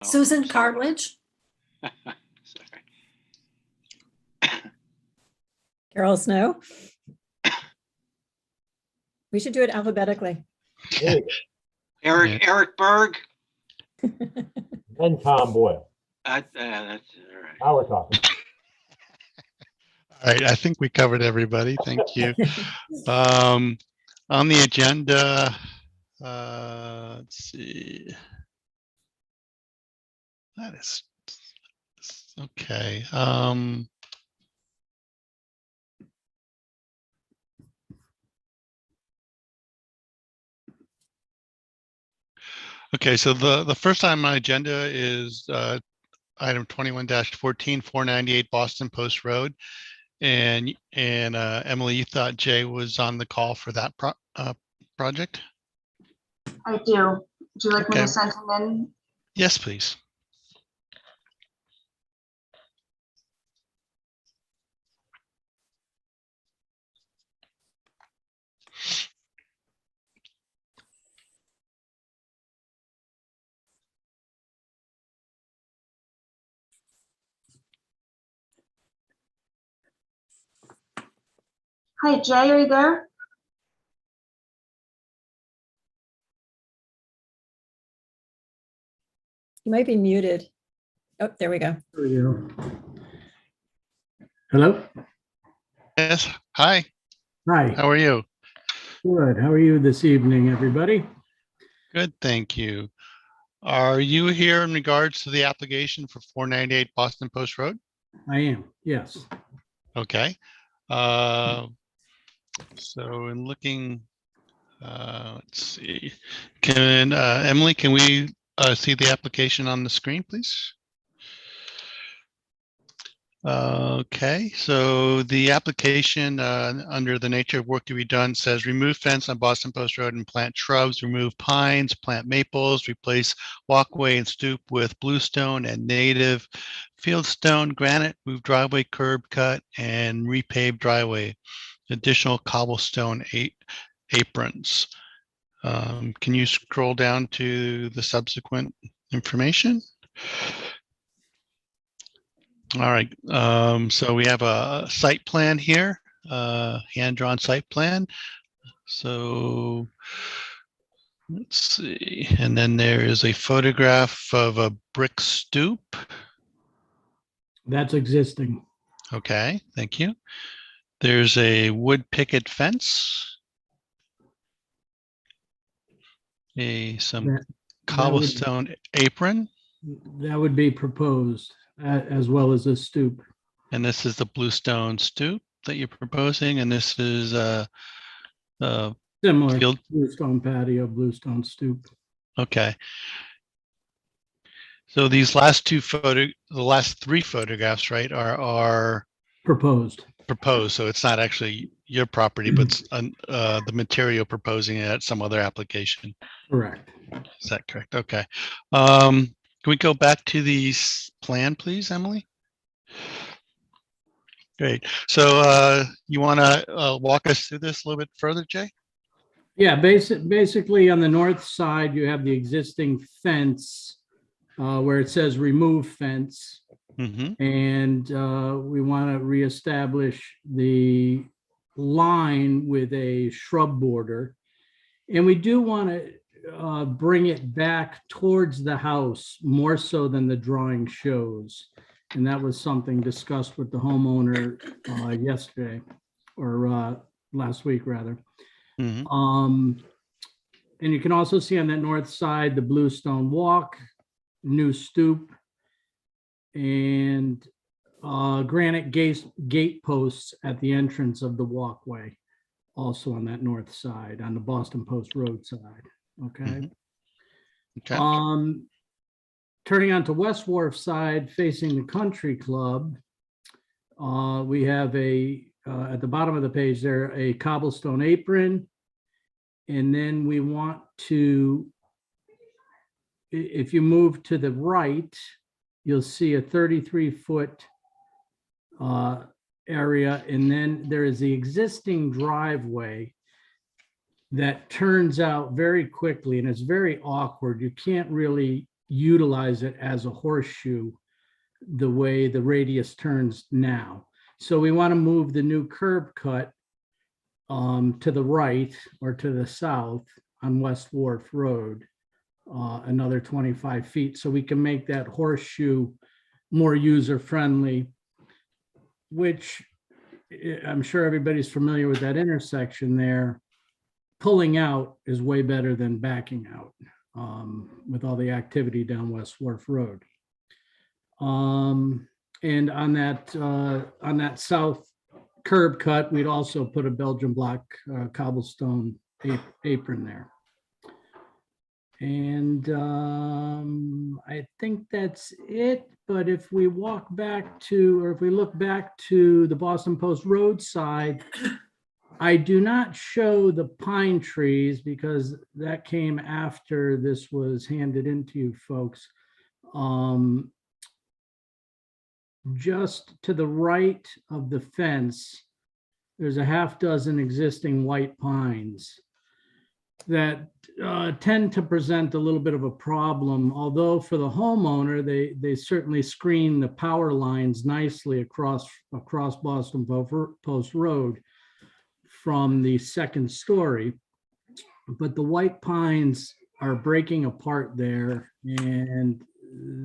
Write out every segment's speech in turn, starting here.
Susan Cartledge. Sorry. Carol Snow. We should do it alphabetically. Eric Berg. And Tom Boyle. That's all right. Now we're talking. All right, I think we covered everybody. Thank you. On the agenda, let's see. That is okay. Okay, so the first item on my agenda is item 21-14, 498 Boston Post Road. And Emily, you thought Jay was on the call for that project? I do. Would you like me Okay. to send him in? Yes, please. Hi, Jay, are you there? You might be muted. Oh, there we go. There we go. Hello? Yes. Hi. Hi. How are you? Good. How are you this evening, everybody? Good. Thank you. Are you here in regards to the application for 498 Boston Post Road? I am, yes. Okay. So in looking, let's see, can Emily, can we see the application on the screen, please? Okay, so the application under the nature of work to be done says remove fence on Boston Post Road and plant shrubs, remove pines, plant maples, replace walkway and stoop with bluestone and native fieldstone, granite, move driveway curb cut and repave driveway. Additional cobblestone aprons. Can you scroll down to the subsequent information? All right, so we have a site plan here, hand-drawn site plan. So let's see, and then there is a photograph of a brick stoop. That's existing. Okay, thank you. There's a wood picket fence. Some cobblestone apron. That would be proposed as well as a stoop. And this is the bluestone stoop that you're proposing. And this is Similar field. bluestone patio, bluestone stoop. Okay. So these last the last three photographs, right, are Proposed. proposed. So it's not actually your property, but it's, the material proposing it at some other application. Correct. Is that correct? Okay. Can we go back to the plan, please, Emily? Great. So you want to walk us through this a little bit further, Jay? Yeah, basically on the north side, you have the existing fence where it says remove fence. Mm-hmm. And we want to reestablish the line with a shrub border. And we do want to bring it back towards the house more so than the drawing shows. And that was something discussed with the homeowner yesterday or last week rather. Mm-hmm. And you can also see on that north side, the bluestone walk, new stoop, and granite gate posts at the entrance of the walkway, also on that north side, on the Boston Post Road side. Okay. Mm-hmm. Okay. Turning onto West Wharf side, facing the country club, we have at the bottom of the page there, a cobblestone apron. And then we want to, if you move to the right, you'll see a 33-foot area. And then there is the existing driveway that turns out very quickly, and it's very awkward. You can't really utilize it as a horseshoe the way the radius turns now. So we want to move the new curb cut to the right or to the south on West Wharf Road, another 25 feet, so we can make that horseshoe more user-friendly, which I'm sure everybody's familiar with that intersection there. Pulling out is way better than backing out with all the activity down West Wharf Road. And on that south curb cut, we'd also put a Belgian block cobblestone apron there. And I think that's it. But if we walk back to, or if we look back to the Boston Post Road side, I do not show the pine trees because that came after this was handed into you folks. Just to the right of the fence, there's a half dozen existing white pines that tend to present a little bit of a problem, although for the homeowner, they certainly screen the power lines nicely across Boston Post Road from the second story. But the white pines are breaking apart there, and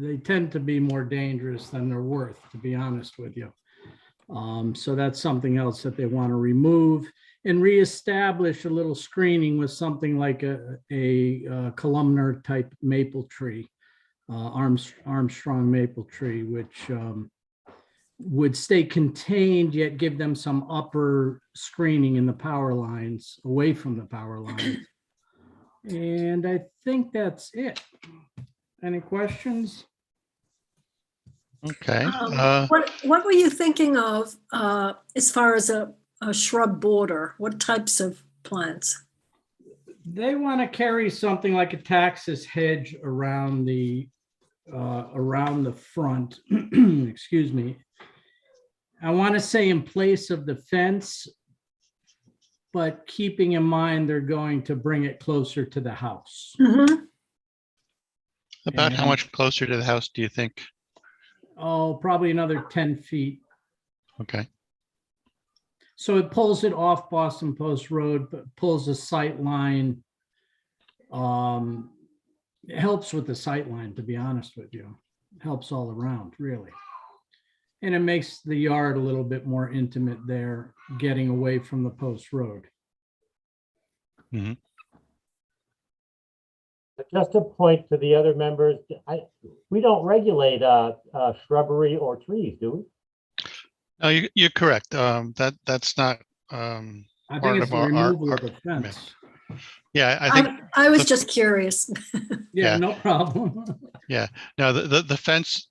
they tend to be more dangerous than they're worth, to be honest with you. So that's something else that they want to remove and reestablish a little screening with something like a columnar type maple tree, Armstrong maple tree, which would stay contained yet give them some upper screening in the power lines, away from the power lines. And I think that's it. Any questions? Okay. What were you thinking of as far as a shrub border? What types of plants? They want to carry something like a Taxus hedge around the front. Excuse me. I want to say in place of the fence, but keeping in mind they're going to bring it closer to the house. Mhm. About how much closer to the house do you think? Oh, probably another 10 feet. Okay. So it pulls it off Boston Post Road, but pulls the sight line. It helps with the sight line, to be honest with you. It helps all around, really. And it makes the yard a little bit more intimate there, getting away from the post road. Mhm. Just to point to the other members, we don't regulate shrubbery or trees, do we? No, you're correct. That's not. I Part think it's of the our- removal our of the fence. Yeah, I think. I was the- just curious. Yeah, Yeah. no problem. No, the fence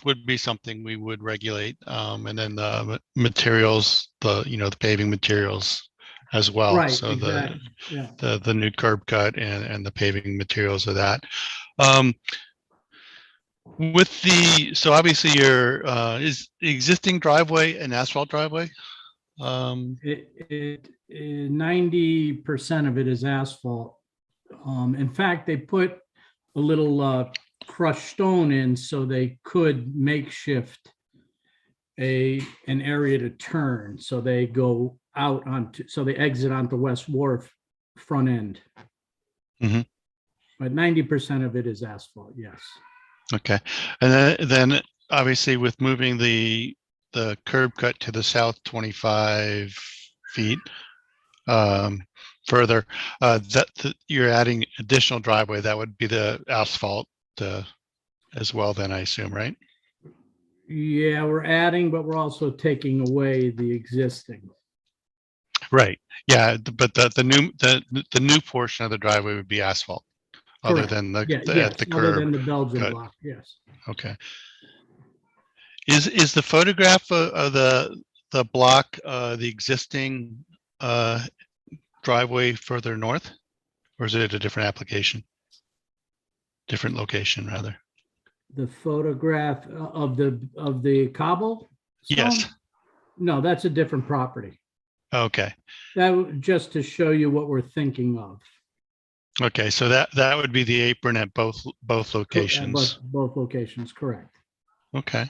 would be something we would regulate, and then the materials, the paving materials as well. Right, So exactly. Yeah. the new curb cut and the paving materials of that. So obviously is the existing driveway an asphalt driveway? 90% of it is asphalt. In fact, they put a little crushed stone in so they could makeshift an area to turn. So they go out so they exit onto West Wharf front end. Mhm. But 90% of it is asphalt, yes. Okay, and then obviously with moving the curb cut to the south 25 feet further, you're adding additional driveway. That would be the asphalt as well. Then I assume, right? Yeah, we're adding, but we're also taking away the existing. Right. Yeah, but the new portion of the driveway would be asphalt, other Correct. than the Yeah, at yes, the other than curb. the Belgian cut. block, yes. Okay. Is the photograph of the block the existing driveway further north, or is it a different application? Different location, rather. The photograph of the cobble? Yes. stone? No, that's a different property. Okay. Just to show you what we're thinking of. Okay, so that would be the apron at both locations. Both locations, correct. Okay.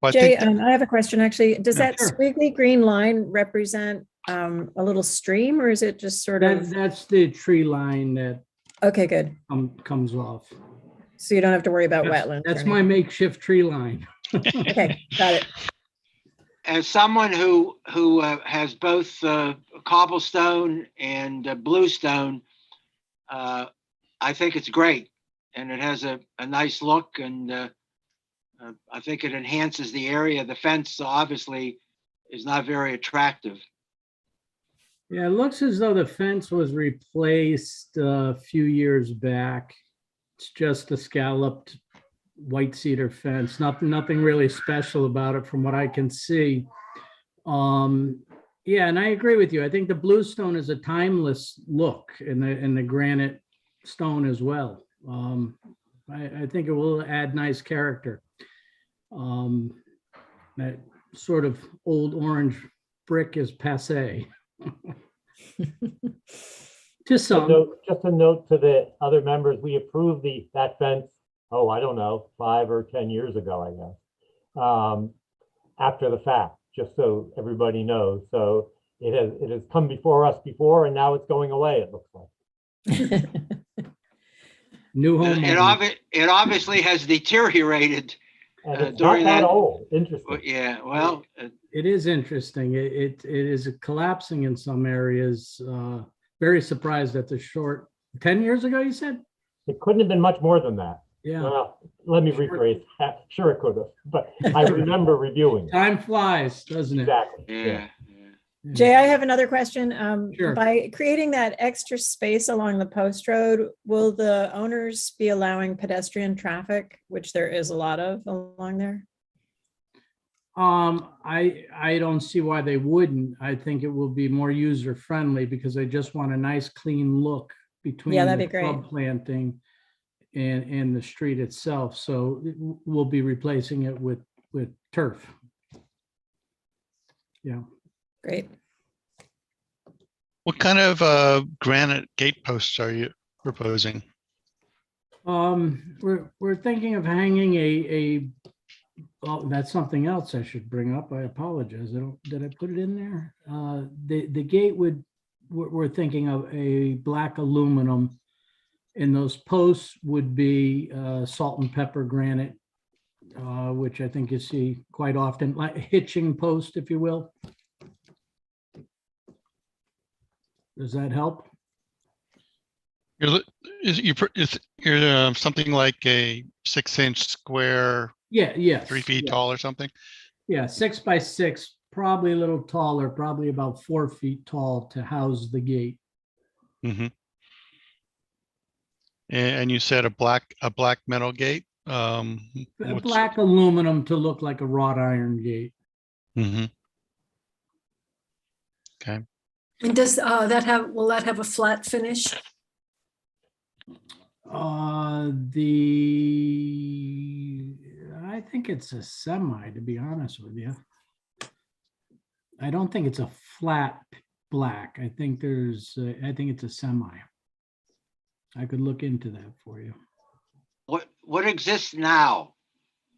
Well, I Jay, think I have a question, actually. Does Yeah. that Sure. squiggly green line represent a little stream, or is it just sort of? That's the tree line that Okay, good. comes off. So you don't have to worry about That's- wetlands. or That's my anything. makeshift tree line. Okay, got it. As someone who has both cobblestone and bluestone, I think it's great, and it has a nice look, and I think it enhances the area. The fence obviously is not very attractive. Yeah, it looks as though the fence was replaced a few years back. It's just a scalloped white cedar fence, nothing really special about it from what I can see. Yeah, and I agree with you. I think the bluestone is a timeless look, and the granite stone as well. I think it will add nice character. That sort of old orange brick is passé. To some. Just a note to the other members, we approved that fence, oh, I don't know, 5 or 10 years ago, I guess. After the fact, just so everybody knows. So it has come before us before, and now it's going away, it looks like. New home. It obviously has deteriorated. And it's not During that that- old, interesting. Yeah, well, It is interesting. It is collapsing in some areas. Very surprised at the short, 10 years ago, you said? It couldn't have been much more than that. Yeah, Well, let me Sure. rephrase. Sure, it could have, but I remember reviewing it. time flies, doesn't it? Exactly. yeah. Yeah. Jay, I have another question. Sure. By creating that extra space along the post road, will the owners be allowing pedestrian traffic, which there is a lot of along there? I don't see why they wouldn't. I think it will be more user friendly because I just want a nice clean look between Yeah, that'd the be great. shrub planting and the street itself. So we'll be replacing it with turf. Yeah. Great. what kind of granite gate posts are you proposing? We're thinking of hanging oh, that's something else I should bring up. I apologize. Did I put it in there? The gate we're thinking of a black aluminum, and those posts would be salt and pepper granite, which I think you see quite often, like hitching post, if you will. Does that help? You're something like a 6-inch square, Yeah, yes. 3 feet yeah. tall or something? Yeah, 6 by 6, probably a little taller, probably about 4 feet tall to house the gate. Mm-hmm. And you said a black metal gate? A black aluminum to look like a wrought iron gate. Mm-hmm. Okay. And does will that have a flat finish? I think it's a semi, to be honest with you. I don't think it's a flat black. I think it's a semi. I could look into that for you. What exists now?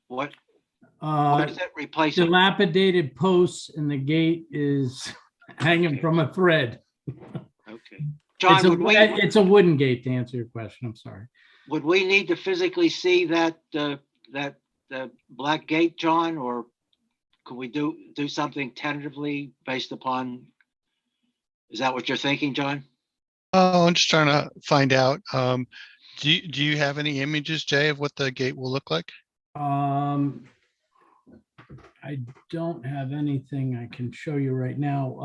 What is it replacing? Dilapidated posts, and the gate is hanging from a thread. Okay. John, It's a wooden gate, to answer your question. I'm sorry. would we need to physically see that black gate, John, or could we do something tentatively based upon? Is that what you're thinking, John? Oh, I'm just trying to find out. Do you have any images, Jay, of what the gate will look like? I don't have anything I can show you right now.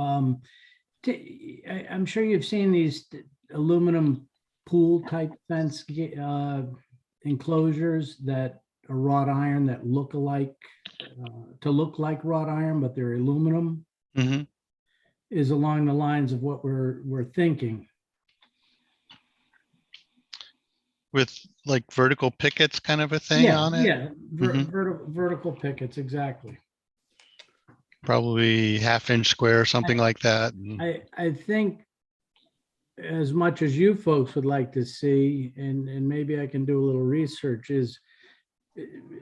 I'm sure you've seen these aluminum pool type fence enclosures that are wrought iron that look like wrought iron, but they're aluminum. Mm-hmm. Is along the lines of what we're thinking. With like vertical pickets kind of a thing on it? Yeah, Mhm. vertical pickets, exactly. Probably 1/2 inch square or something like that. I think as much as you folks would like to see, and maybe I can do a little research, is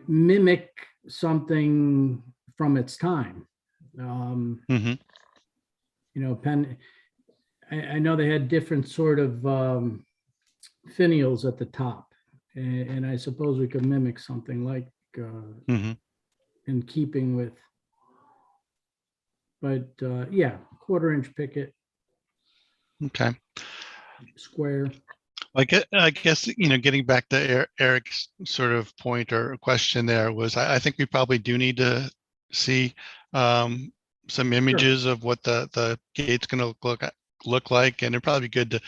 mimic something from its time. Mhm. You know, I know they had different sort of finials at the top, and I suppose we could mimic something like Mhm. in keeping with. But yeah, 1/4-inch picket, Okay. square. I guess, getting back to Eric's sort of point or question there was, I think we probably do need to see some images of what the gate's going to look like, and it'd probably be good to,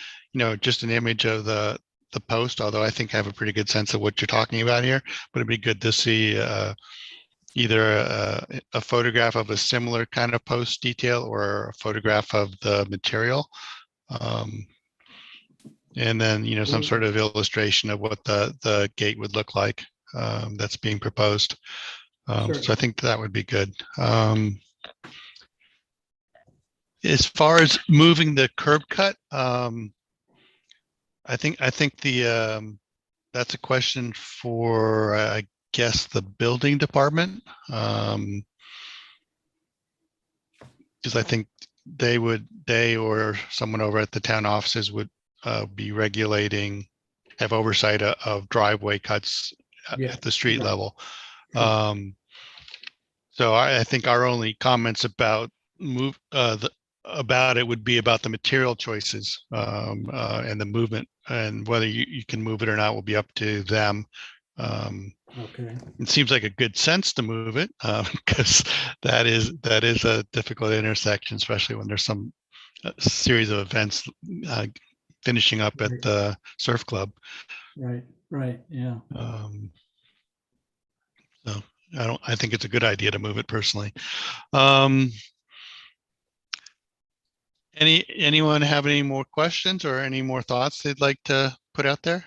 just an image of the post, although I think I have a pretty good sense of what you're talking about here, but it'd be good to see either a photograph of a similar kind of post detail or a photograph of the material. And then, some sort of illustration of what the gate would look like that's being proposed. So I think that would be good. As far as moving the curb cut, I think the that's a question for, I guess, the building department. Because I think they or someone over at the town offices would be have oversight of driveway cuts Yeah, at the street right. level. Sure. So I think our only comments about about it would be about the material choices and the movement, and whether you can move it or not will be up to them. Okay. It seems like a good sense to move it because that is a difficult intersection, especially when there's some series of events finishing up at Right. the surf club. Right, yeah. So I think it's a good idea to move it personally. Anyone have any more questions or any more thoughts they'd like to put out there?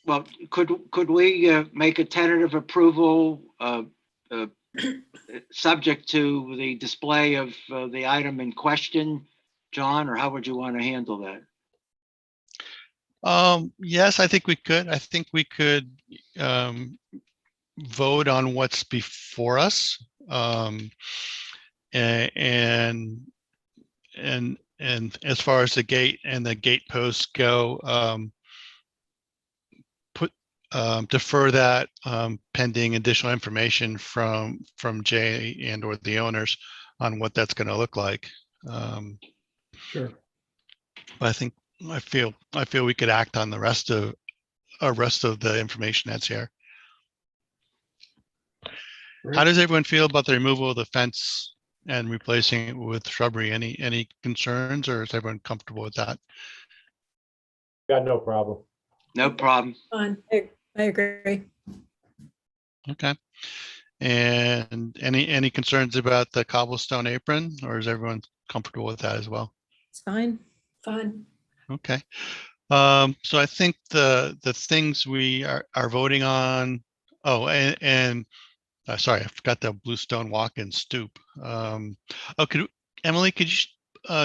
Well, could we make a tentative approval subject to the display of the item in question, John, or how would you want to handle that? Yes, I think we could. I think we could vote on what's before us, and as far as the gate and the gate posts go, defer that pending additional information from Jay and or the owners on what that's going to look like. Sure. I feel we could act on the rest of the information that's here. Great. How does everyone feel about the removal of the fence and replacing it with shrubbery? Any concerns, or is everyone comfortable with that? Got no problem. No problem. Fine. I agree. Okay. And any concerns about the cobblestone apron, or is everyone comfortable with that as well? It's fine. Fine. Okay. So I think the things we are voting on. Oh, and sorry, I forgot the bluestone walk-in stoop. Emily, could you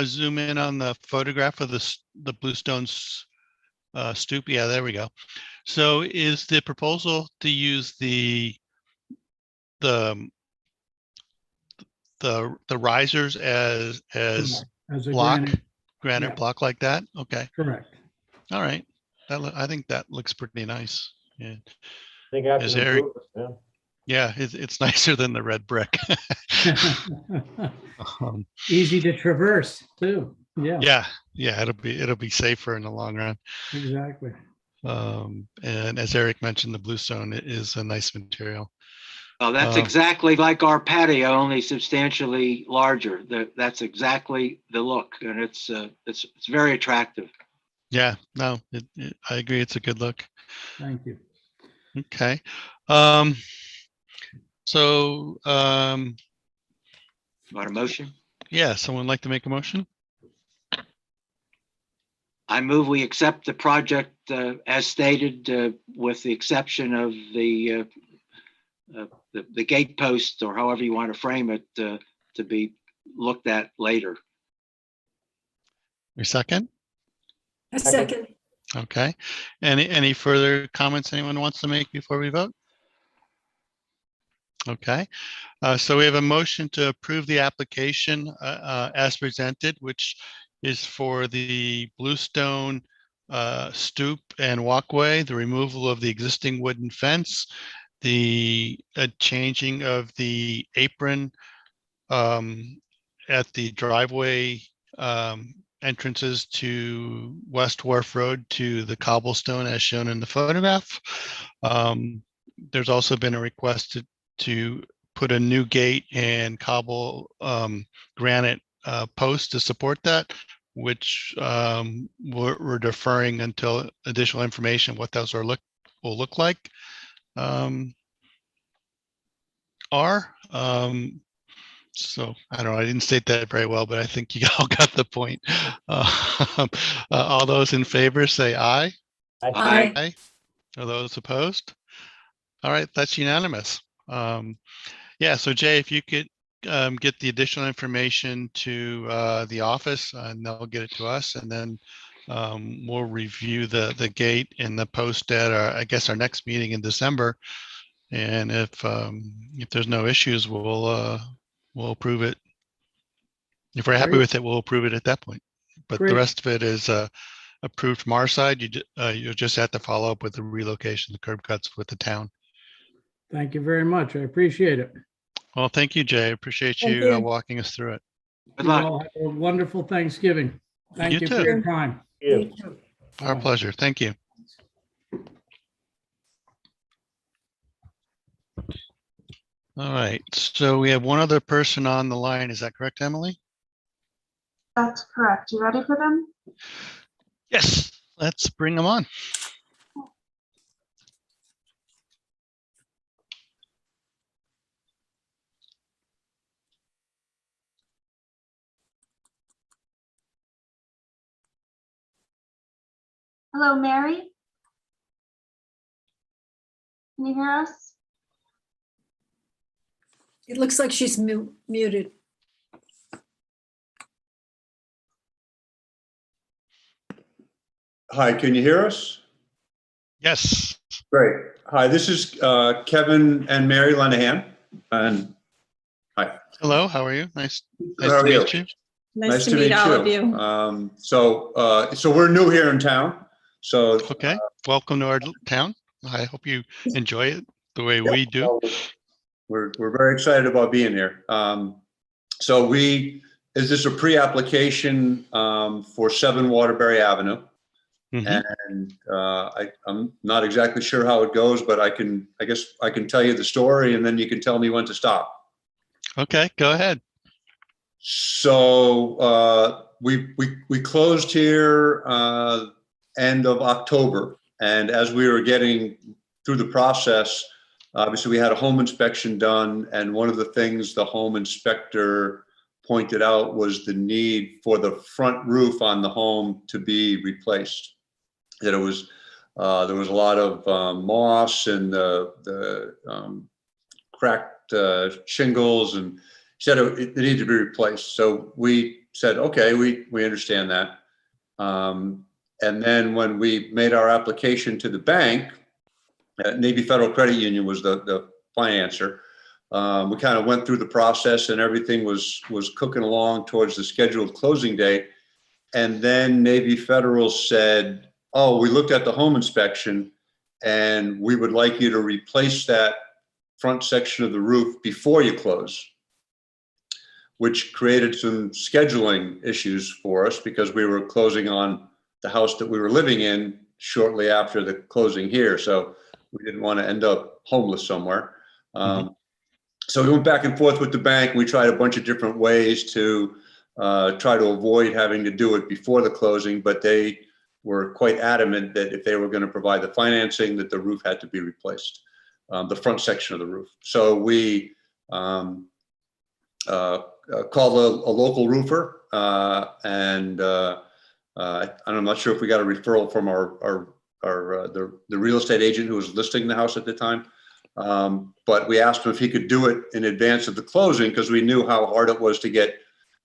zoom in on the photograph of the bluestone stoop? Yeah, there we go. So is the proposal to use the risers as As a block, granite, yeah. block like that? Okay. Correct. All right. I think that looks pretty nice. Yeah. I think after Is the Eric- improvement, Yeah, it's nicer than the red brick. Easy to traverse too. Yeah, yeah, it'll be safer in the long run. exactly. And as Eric mentioned, the bluestone is a nice material. Oh, that's exactly like our patio, only substantially larger. That's exactly the look, and it's very attractive. Yeah, no, I agree. It's a good look. Thank you. Okay. So, Want a motion? yeah, someone like to make a motion? I move we accept the project as stated, with the exception of the gate post, or however you want to frame it, to be looked at later. Your second? A second. Okay. Any further comments anyone wants to make before we vote? Okay. So we have a motion to approve the application as presented, which is for the bluestone stoop and walkway, the removal of the existing wooden fence, the changing of the apron at the driveway entrances to West Wharf Road to the cobblestone as shown in the photograph. There's also been a request to put a new gate and cobble granite post to support that, which we're deferring until additional information what those will look like. So I don't know, I didn't state that very well, but I think you all got the point. All those in favor say aye. Aye. Aye. Are those opposed? All right, that's unanimous. Yeah, so Jay, if you could get the additional information to the office and they'll get it to us, and then we'll review the gate and the post at I guess our next meeting in December. And if there's no issues, we'll approve it. If we're happy Great. with it, we'll approve it at that point. But the Great. rest of it is approved from our side. You just have to follow up with the relocation, the curb cuts with the town. Thank you very much. I appreciate it. Well, thank you, Jay. I appreciate Thank you you. walking us through it. Good You luck. all have a wonderful Thanksgiving. Thank You you too. for your time. You. Our pleasure. Thank you. All right, so we have one other person on the line. Is that correct, Emily? That's correct. You ready for them? Yes, let's bring them on. Hello, Mary? Can you hear us? It looks like she's muted. Hi, can you hear us? Yes. Great. Hi, this is Kevin and Mary Lenahan. And Hello, how are you? Nice how to are you? meet you. Nice to meet all of you. So we're new here in town. So Okay, welcome to our town. I hope you enjoy it the way we do. we're very excited about being here. Is this a pre-application for 7 Waterbury Avenue? Mhm. And I'm not exactly sure how it goes, but I guess I can tell you the story and then you can tell me when to stop. Okay, go ahead. So we closed here end of October, and as we were getting through the process, obviously we had a home inspection done, and one of the things the home inspector pointed out was the need for the front roof on the home to be replaced. That it was there was a lot of moss and the cracked shingles, and said it needed to be replaced. So we said, okay, we understand that. And then when we made our application to the bank, Navy Federal Credit Union was the financer. We kind of went through the process and everything was cooking along towards the scheduled closing date. And then Navy Federal said, oh, we looked at the home inspection and we would like you to replace that front section of the roof before you close, which created some scheduling issues for us because we were closing on the house that we were living in shortly after the closing here. So we didn't want to end up homeless somewhere. So we went back and forth with the bank. We tried a bunch of different ways to try to avoid having to do it before the closing, but they were quite adamant that if they were going to provide the financing, that the roof had to be replaced, the front section of the roof. So we called a local roofer, and I'm not sure if we got a referral from the real estate agent who was listing the house at the time. But we asked him if he could do it in advance of the closing because we knew how hard it was to get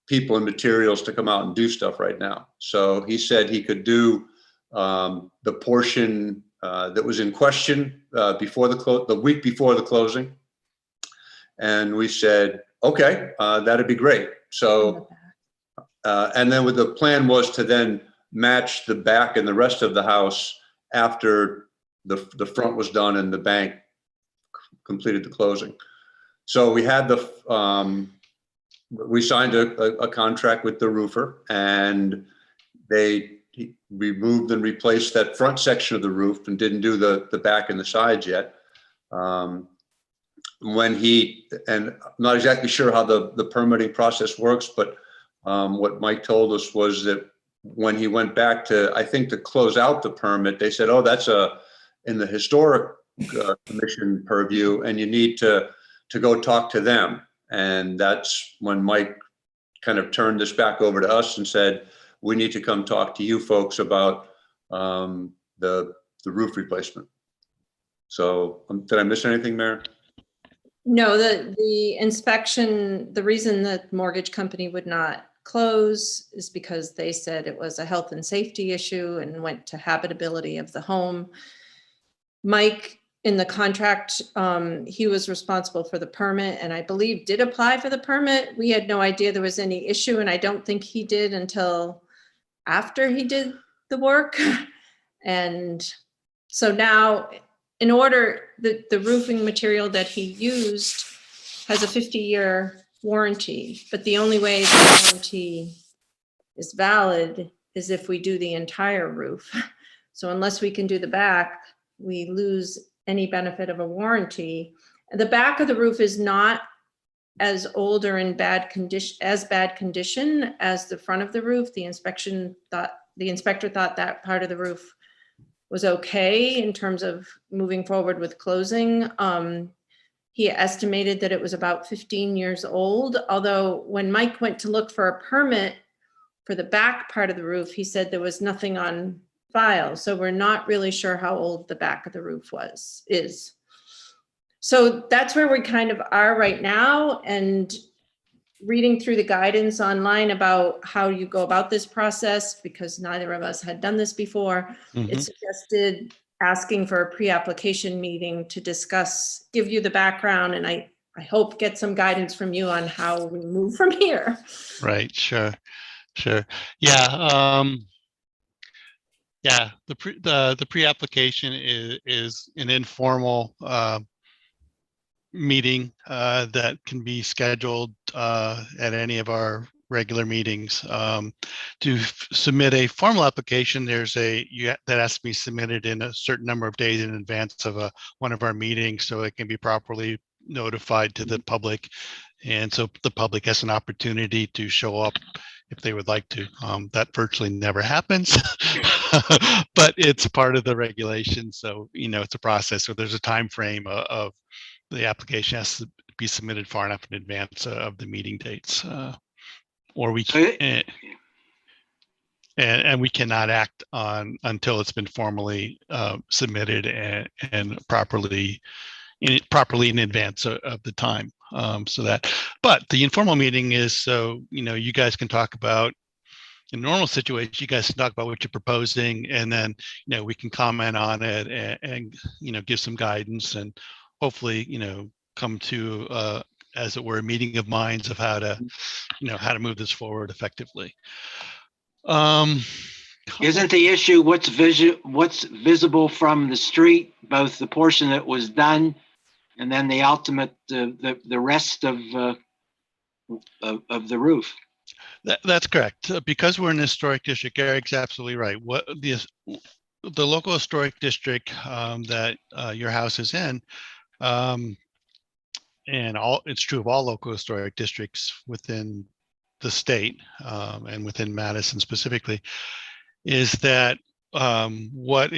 people and materials to come out and do stuff right now. So he said he could do the portion that was in question before the week before the closing. And we said, okay, that'd be great. So, and then the plan was to then match the back and the rest of the house after the front was done and the bank completed the closing. So we had we signed a contract with the roofer, and they removed and replaced that front section of the roof and didn't do the back and the sides yet. And I'm not exactly sure how the permitting process works, but what Mike told us was that when he went back to close out the permit, they said, oh, that's in the historic commission purview, and you need to go talk to them. And that's when Mike kind of turned this back over to us and said, we need to come talk to you folks about the roof replacement. So did I miss anything, Mayor? No, the inspection, the reason that mortgage company would not close is because they said it was a health and safety issue and went to habitability of the home. Mike, in the contract, he was responsible for the permit, and I believe did apply for the permit. We had no idea there was any issue, and I don't think he did until after he did the work. And so now, in order, the roofing material that he used has a 50-year warranty, but the only way the warranty is valid is if we do the entire roof. So unless we can do the back, we lose any benefit of a warranty. The back of the roof is not as old or in bad condition as the front of the roof. The inspector thought that part of the roof was okay in terms of moving forward with closing. He estimated that it was about 15 years old, although when Mike went to look for a permit for the back part of the roof, he said there was nothing on file. So we're not really sure how old the back of the roof is. So that's where we kind of are right now. And reading through the guidance online about how you go about this process, because neither of us had done this before, it suggested asking for a pre-application meeting to discuss, give you the background, and I hope get some guidance from you on how we move from here. Right, sure. Yeah. Yeah, the pre-application is an informal meeting that can be scheduled at any of our regular meetings. To submit a formal application, that has to be submitted in a certain number of days in advance of one of our meetings, so it can be properly notified to the public, and so the public has an opportunity to show up if they would like to. That virtually never happens, but it's part of the regulation. So, it's a process. So there's a time frame of the application has to be submitted far enough in advance of the meeting dates, or we can, and we cannot act on until it's been formally submitted and properly in advance of the time. But the informal meeting is so, you guys can talk about, in a normal situation, you guys can talk about what you're proposing, and then, we can comment on it and give some guidance, and hopefully, come to, as it were, a meeting of minds of how to move this forward effectively. Isn't the issue what's visible from the street, both the portion that was done and then the ultimate, the rest of the roof? That's correct. Because we're in the historic district, Eric's absolutely right. What the local historic district that your house is in, and it's true of all local historic districts within the state and within Madison specifically, is that what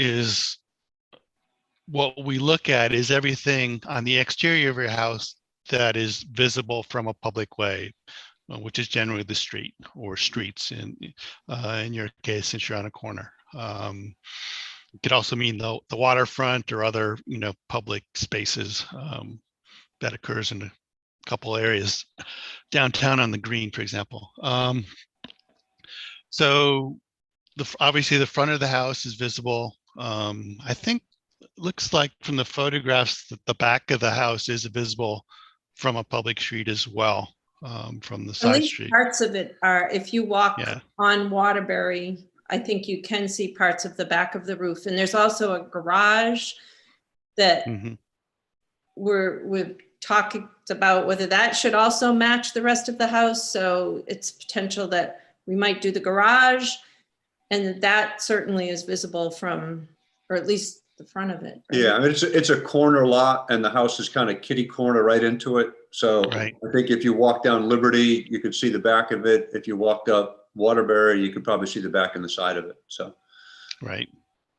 we look at is everything on the exterior of your house that is visible from a public way, which is generally the street or streets in your case, since you're on a corner. It could also mean the waterfront or other public spaces that occurs in a couple areas downtown on the Green, for example. So obviously the front of the house is visible. I think looks like from the photographs that the back of the house is visible from a public street as well, from the At side least street. parts of it are, if you walk Yeah. on Waterbury, I think you can see parts of the back of the roof. And there's also a garage that Mhm. we've talked about whether that should also match the rest of the house. So it's potential that we might do the garage, and that certainly is visible from, or at least the front of it. right? Yeah, I mean, it's a corner lot and the house is kind of kitty corner right into it. So Right. I think if you walk down Liberty, you could see the back of it. If you walked up Waterbury, you could probably see the back and the side of it. So. Right.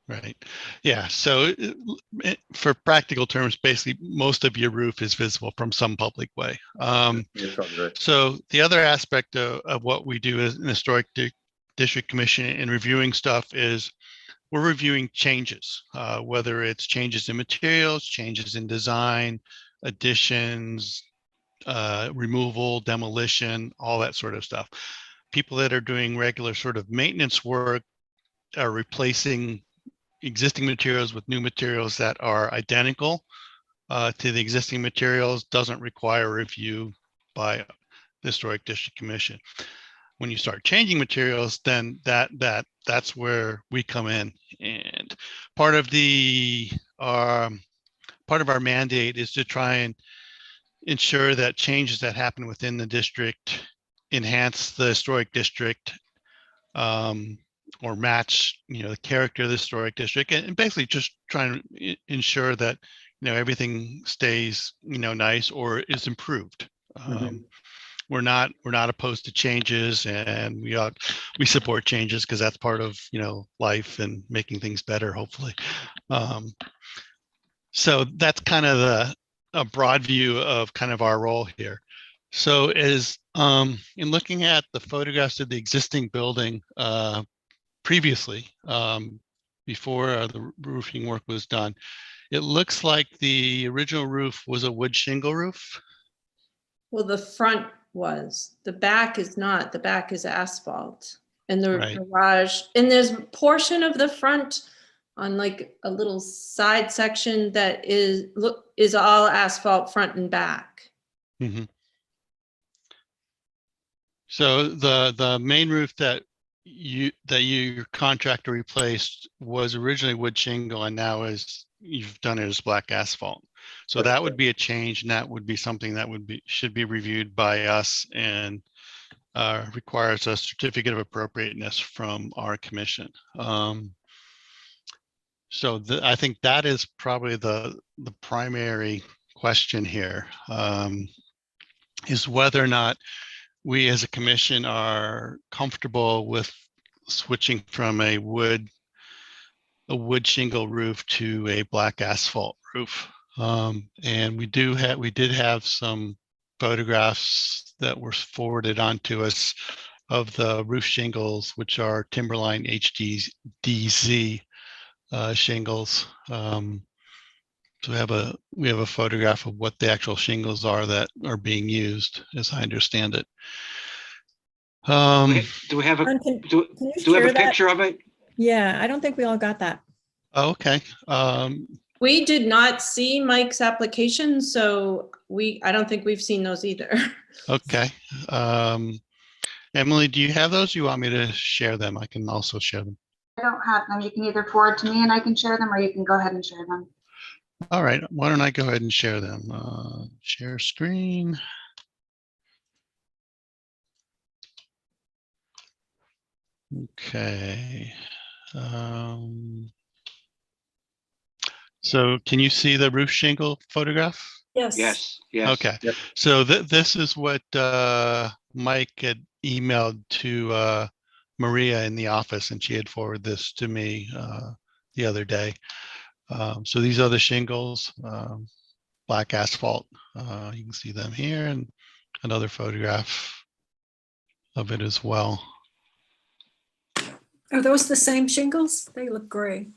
Right. Yeah. So for practical terms, basically most of your roof is visible from some public way. You're probably right. So the other aspect of what we do as an historic district commission in reviewing stuff is we're reviewing changes, whether it's changes in materials, changes in design, additions, removal, demolition, all that sort of stuff. People that are doing regular sort of maintenance work are replacing existing materials with new materials that are identical to the existing materials, doesn't require review by the Historic District Commission. When you start changing materials, then that's where we come in. And part of our mandate is to try and ensure that changes that happen within the district enhance the historic district, or match, the character of the historic district, and basically just trying to ensure that, everything stays, nice or is improved. We're not opposed to changes, and we support changes because that's part of, life and making things better, hopefully. So that's kind of a broad view of kind of our role here. So in looking at the photographs of the existing building, previously, before the roofing work was done, it looks like the original roof was a wood shingle roof. Well, the front was, the back is not, the back is asphalt. And the Right. garage, and there's a portion of the front on like a little side section that is all asphalt front and back. Mm-hmm. So the main roof that your contractor replaced was originally wood shingle, and now you've done it as black asphalt. So that would be a change, and that would be something that should be reviewed by us and requires a certificate of appropriateness from our commission. So I think that is probably the primary question here, is whether or not we as a commission are comfortable with switching from a wood shingle roof to a black asphalt roof. And we did have some photographs that were forwarded on to us of the roof shingles, which are Timberline HDZ shingles. So we have a photograph of what the actual shingles are that are being used, as I understand it. Do we have a, Can do you we have share a that? picture of it? Yeah, I don't think we all got that. Oh, okay. We did not see Mike's application, so I don't think we've seen those either. Okay. Emily, do you have those? You want me to share them? I can also share them. I don't have them. You can either forward to me and I can share them, or you can go ahead and share them. All right. Why don't I go ahead and share them? Share screen. Okay. So can you see the roof shingle photograph? Yes. Yes, yes. Okay. Yep. So this is what Mike had emailed to Maria in the office, and she had forwarded this to me the other day. So these are the shingles, black asphalt. You can see them here, and another photograph of it as well. Are those the same shingles? They look gray.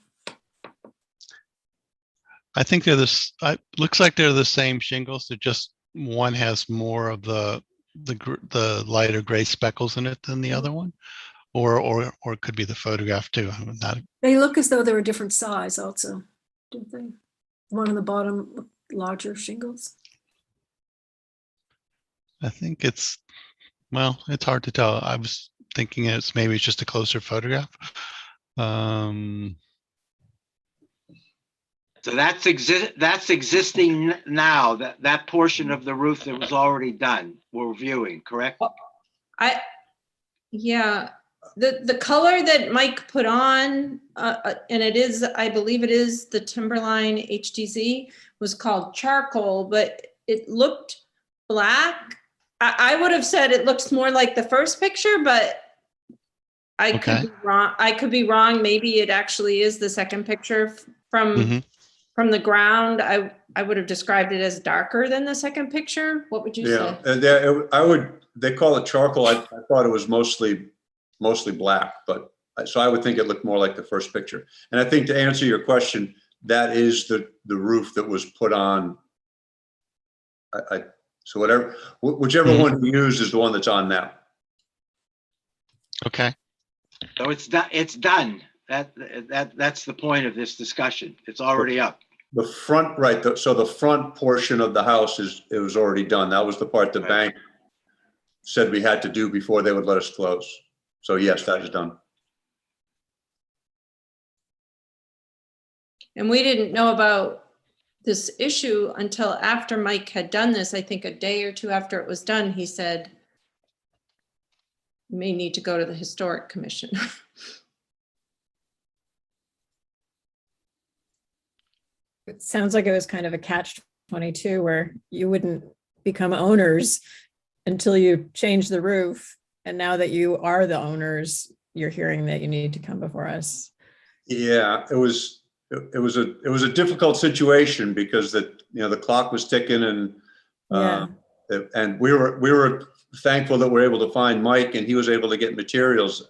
I think they're this. Looks like they're the same shingles. They're just one has more of the lighter gray speckles in it than the other one. or it could be the photograph too. I'm not, They look as though they're a different size also, don't they? One on the bottom, look larger shingles. I think it's, well, it's hard to tell. I was thinking maybe it's just a closer photograph. So that's existing now, that portion of the roof that was already done, we're viewing, correct? Yeah, the color that Mike put on, and it is, I believe it is the Timberline HDZ, was called charcoal, but it looked black. I would have said it looks more like the first picture, but I could be wrong. I could be wrong. Maybe it actually is the second picture from the ground. I would have described it as darker than the second picture. What would you say? And they call it charcoal. I thought it was mostly black, but so I would think it looked more like the first picture. And I think to answer your question, that is the roof that was put on. So whichever one you use is the one that's on now. Okay. So it's done. It's done. That's the point of this discussion. It's already up. The front, right? So the front portion of the house it was already done. That was the part the bank said we had to do before they would let us close. So yes, that is done. And we didn't know about this issue until after Mike had done this. I think a day or two after it was done, he said, "You may need to go to the Historic Commission." It sounds like it was kind of a catch-22 where you wouldn't become owners until you change the roof. And now that you are the owners, you're hearing that you need to come before us. Yeah, it was a difficult situation because the clock was ticking, and we were thankful that we were able to find Mike, and he was able to get materials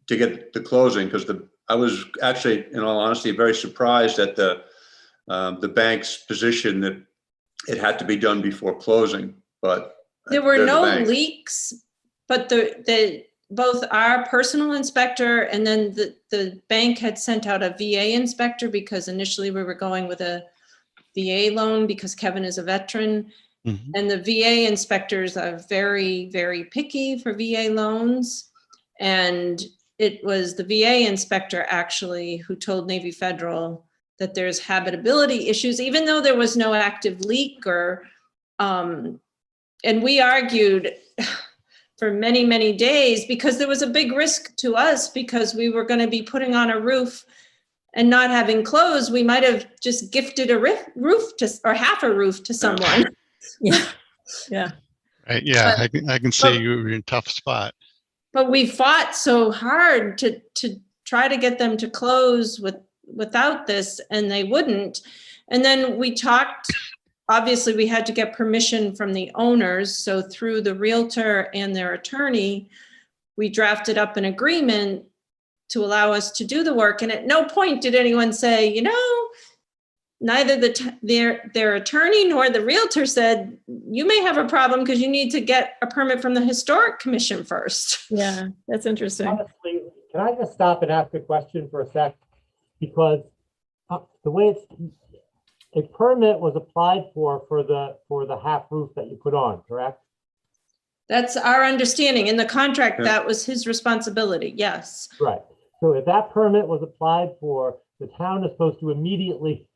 to get the closing, because I was actually, in all honesty, very surprised at the bank's position that it had to be done before closing. But there were no leaks, but both our personal inspector and then the bank had sent out a VA inspector, because initially we were going with a VA loan because Kevin is a veteran. And the VA inspectors are very, very picky for VA loans. And it was the VA inspector actually who told Navy Federal that there's habitability issues, even though there was no active leak and we argued for many, many days because there was a big risk to us, because we were going to be putting on a roof and not having clothes. We might have just gifted a roof or half a roof to someone. Yeah. Yeah. Right. Yeah. I can see you were in a tough spot. But we fought so hard to try to get them to close without this, and they wouldn't. And then we talked, obviously we had to get permission from the owners. So through the realtor and their attorney, we drafted up an agreement to allow us to do the work. And at no point did anyone say, neither their attorney nor the realtor said, you may have a problem because you need to get a permit from the Historic Commission first. Yeah, that's interesting. Honestly, can I just stop and ask a question for a sec? Because the way a permit was applied for the half roof that you put on, correct? That's our understanding. In the contract, that was his responsibility. Yes. Right. So if that permit was applied for, the town is supposed to immediately,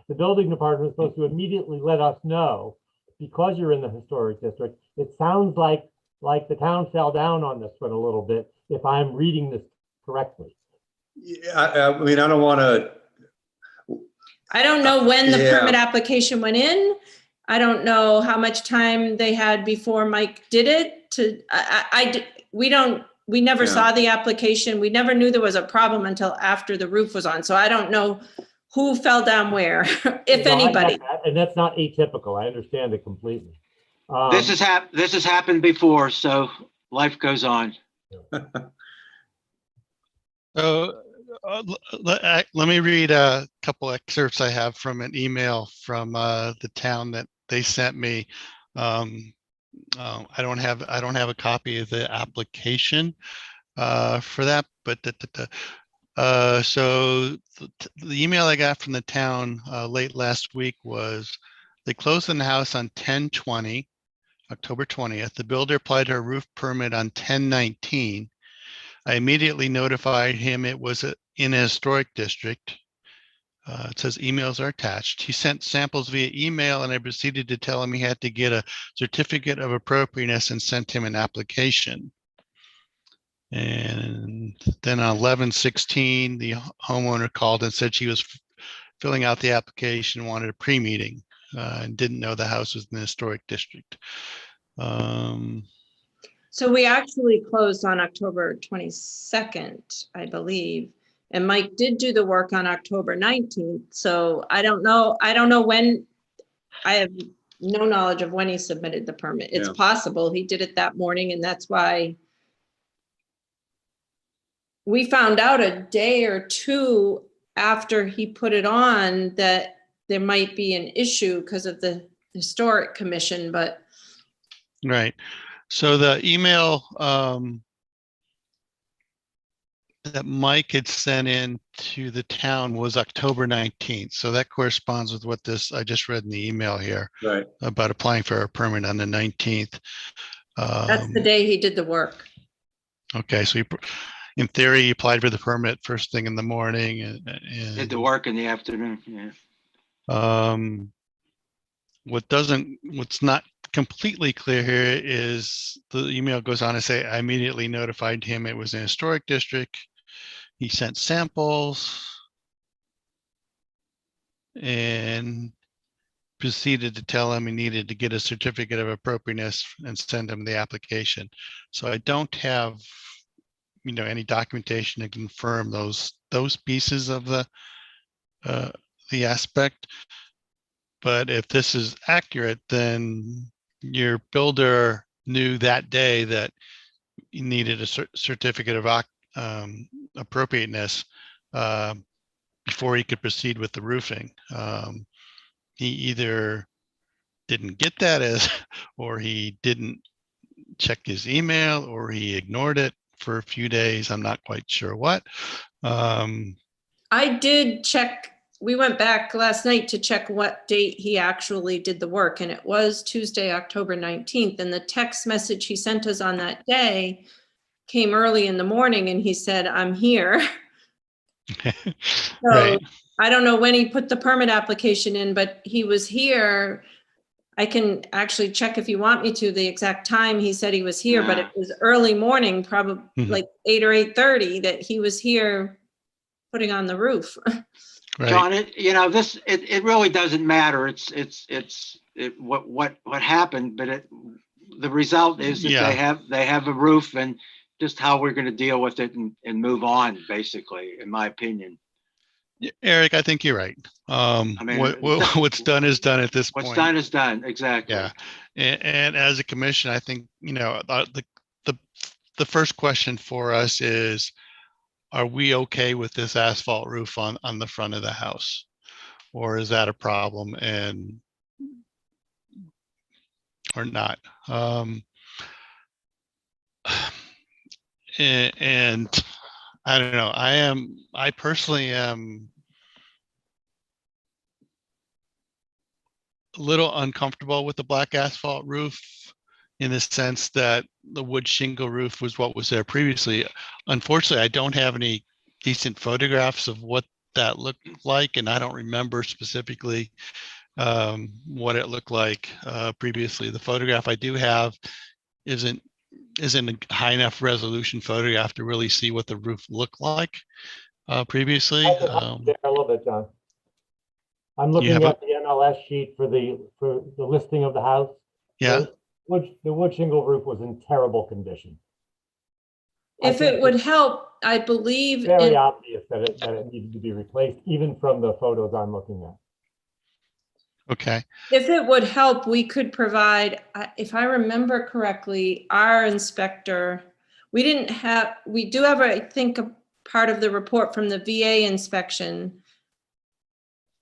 the building department is supposed to immediately let us know, because you're in the historic district. It sounds like the town fell down on this one a little bit, if I'm reading this correctly. Yeah, I mean, I don't want to. I don't know when the permit application went in. I don't know how much time they had before Mike did it. We never saw the application. We never knew there was a problem until after the roof was on. So I don't know who fell down where, if anybody. And that's not atypical. I understand it completely. This has happened before, so life goes on. So let me read a couple excerpts I have from an email from the town that they sent me. I don't have a copy of the application for that, but so the email I got from the town late last week was they closed on the house on 10/20, October 20th. The builder applied her roof permit on 10/19. I immediately notified him it was in a historic district. It says emails are attached. He sent samples via email, and I proceeded to tell him he had to get a certificate of appropriateness and sent him an application. And then on 11/16, the homeowner called and said she was filling out the application, wanted a pre-meeting, and didn't know the house was in the historic district. So we actually closed on October 22nd, I believe. And Mike did do the work on October 19th. So I don't know when, I have no knowledge of when he submitted the permit. It's Yeah. possible he did it that morning, and that's why we found out a day or two after he put it on that there might be an issue because of the historic commission, but Right. So the email that Mike had sent in to the town was October 19th. So that corresponds with what I just read in the email here Right. about applying for a permit on the 19th. that's the day he did the work. Okay, so in theory, he applied for the permit first thing in the morning Did the work in the afternoon, yeah. What's not completely clear here is the email goes on to say, I immediately notified him it was in a historic district. He sent samples and proceeded to tell him he needed to get a certificate of appropriateness and send him the application. So I don't have, any documentation to confirm those pieces of the aspect. But if this is accurate, then your builder knew that day that you needed a certificate of appropriateness before he could proceed with the roofing. He either didn't get that or he didn't check his email, or he ignored it for a few days. I'm not quite sure what. I did check, we went back last night to check what date he actually did the work, and it was Tuesday, October 19th. And the text message he sent us on that day came early in the morning, and he said, I'm here. So Right. I don't know when he put the permit application in, but he was here. I can actually check if you want me to the exact time he said he was here, but it was early morning, probably like 8 or 8:30 that he was here putting on the roof. Right. John, it really doesn't matter. It's what happened, but the result is that they have a roof, and just how we're going to deal with it and move on, basically, in my opinion. Eric, I think you're right. What's done is done at this point. What's done is done, exactly. Yeah, and as a commission, I think the first question for us is, are we okay with this asphalt roof on the front of the house, or is that a problem or not? And I don't know. I personally am a little uncomfortable with the black asphalt roof, in the sense that the wood shingle roof was what was there previously. Unfortunately, I don't have any decent photographs of what that looked like, and I don't remember specifically what it looked like previously. The photograph I do have isn't a high enough resolution photograph to really see what the roof looked like previously. A little bit, John. I'm looking at the MLS sheet for the listing of the house. Yeah. The wood shingle roof was in terrible condition. If it would help, I believe. Very obvious that it needed to be replaced, even from the photos I'm looking at. Okay. If it would help, we could provide, if I remember correctly, our inspector, we do have, I think, a part of the report from the VA inspection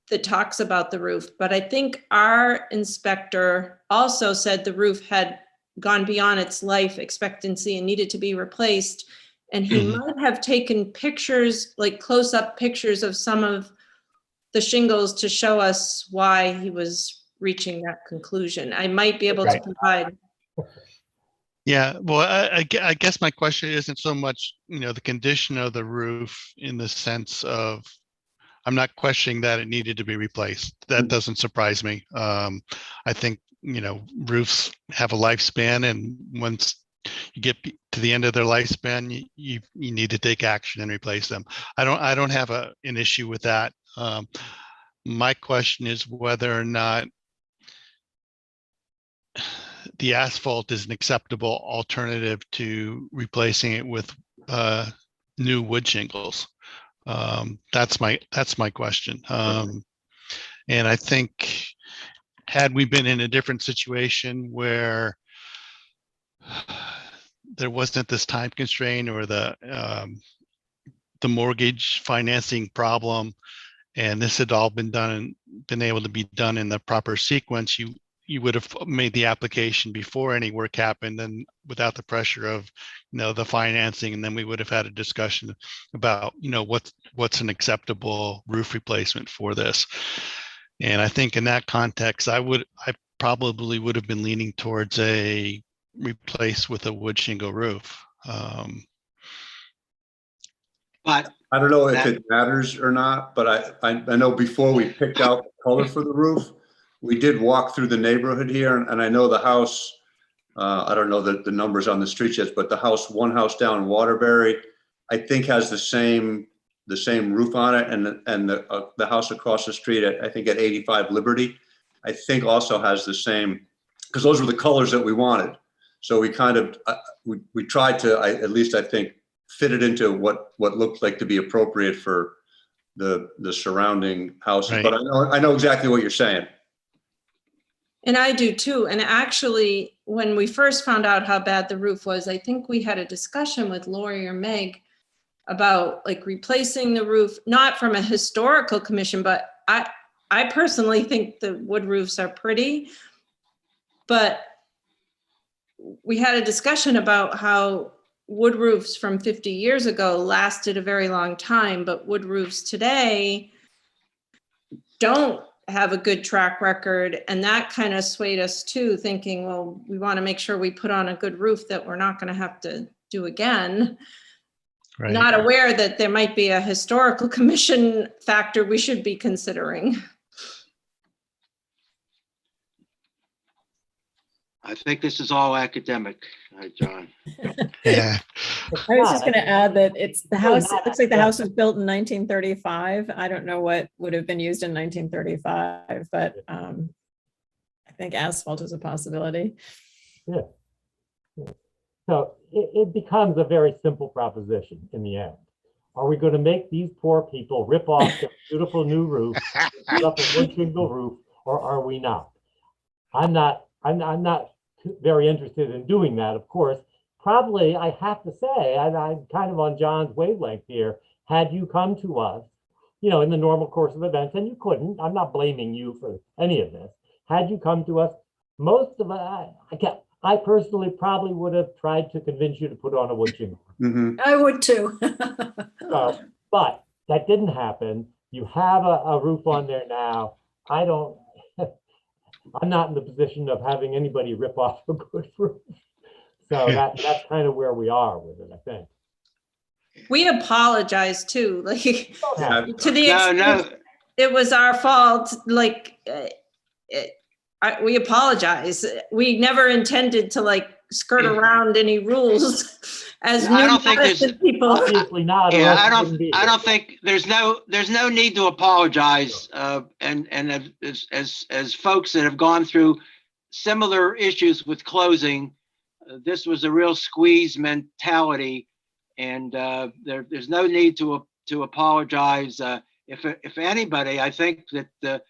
that talks about the roof, but I think our inspector also said the roof had gone beyond its life expectancy and needed to be replaced. And he might have taken pictures, like close-up pictures of some of the shingles to show us why he was reaching that conclusion. I might be able to Right. provide. Yeah, well, I guess my question isn't so much, the condition of the roof in the sense of, I'm not questioning that it needed to be replaced. That doesn't surprise me. I think, roofs have a lifespan, and once you get to the end of their lifespan, you need to take action and replace them. I don't have an issue with that. My question is whether or not the asphalt is an acceptable alternative to replacing it with new wood shingles. That's my question. And I think, had we been in a different situation where there wasn't this time constraint or the mortgage financing problem, and this had all been able to be done in the proper sequence, you would have made the application before any work happened and without the pressure of, the financing. And then we would have had a discussion about, what's an acceptable roof replacement for this. And I think in that context, I probably would have been leaning towards a replace with a wood shingle roof. But I don't know if it matters or not, but I know before we picked out the color for the roof, we did walk through the neighborhood here, and I know the house, I don't know the numbers on the streets yet, but one house down in Waterbury, I think has the same roof on it, and the house across the street I think at 85 Liberty, I think also has the same, because those were the colors that we wanted. So we kind of, we tried to, at least I think, fit it into what looked like to be appropriate for the surrounding houses. Right. But I know exactly what you're saying. And I do too. And actually, when we first found out how bad the roof was, I think we had a discussion with Lori or Meg about like replacing the roof, not from a historical commission, but I personally think the wood roofs are pretty. But we had a discussion about how wood roofs from 50 years ago lasted a very long time, but wood roofs today don't have a good track record. And that kind of swayed us too, thinking, well, we want to make sure we put on a good roof that we're not going to have to do again. Right. Not aware that there might be a historical commission factor we should be considering. I think this is all academic, John. Yeah. I was just going to add that it's the house. It looks like the house was built in 1935. I don't know what would have been used in 1935, but I think asphalt is a possibility. Yeah. So it becomes a very simple proposition in the end. Are we going to make these poor people rip off their beautiful new roof, put up a wood shingle roof, or are we not? I'm not very interested in doing that, of course. Probably, I have to say, I'm kind of on John's wavelength here. Had you come to us, in the normal course of events, and you couldn't, I'm not blaming you for any of this. Had you come to us, most of I personally probably would have tried to convince you to put on a wood shingle. Mm-hmm. I would too. But that didn't happen. You have a roof on there now. I'm not in the position of having anybody rip off a good roof. So that's kind of where we are with it, I think. We apologize too, like to the extent No. it was our fault. Like we apologize. We never intended to skirt around any rules as I don't think there's people. Obviously not. Yeah, I don't think there's no need to apologize. And as folks that have gone through similar issues with closing, this was a real squeeze mentality, and there's no need to apologize. If anybody, I think that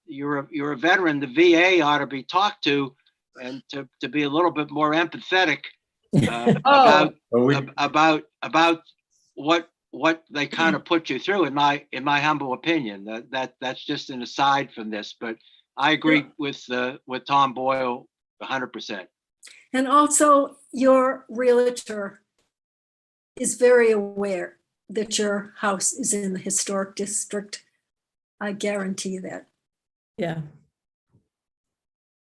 you're a veteran. The VA ought to be talked to, and to be a little bit more empathetic about what they kind of put you through. In my humble opinion, that's just an aside from this. But I agree with Tom Boyle 100%. And also your realtor is very aware that your house is in the historic district. I guarantee that. Yeah.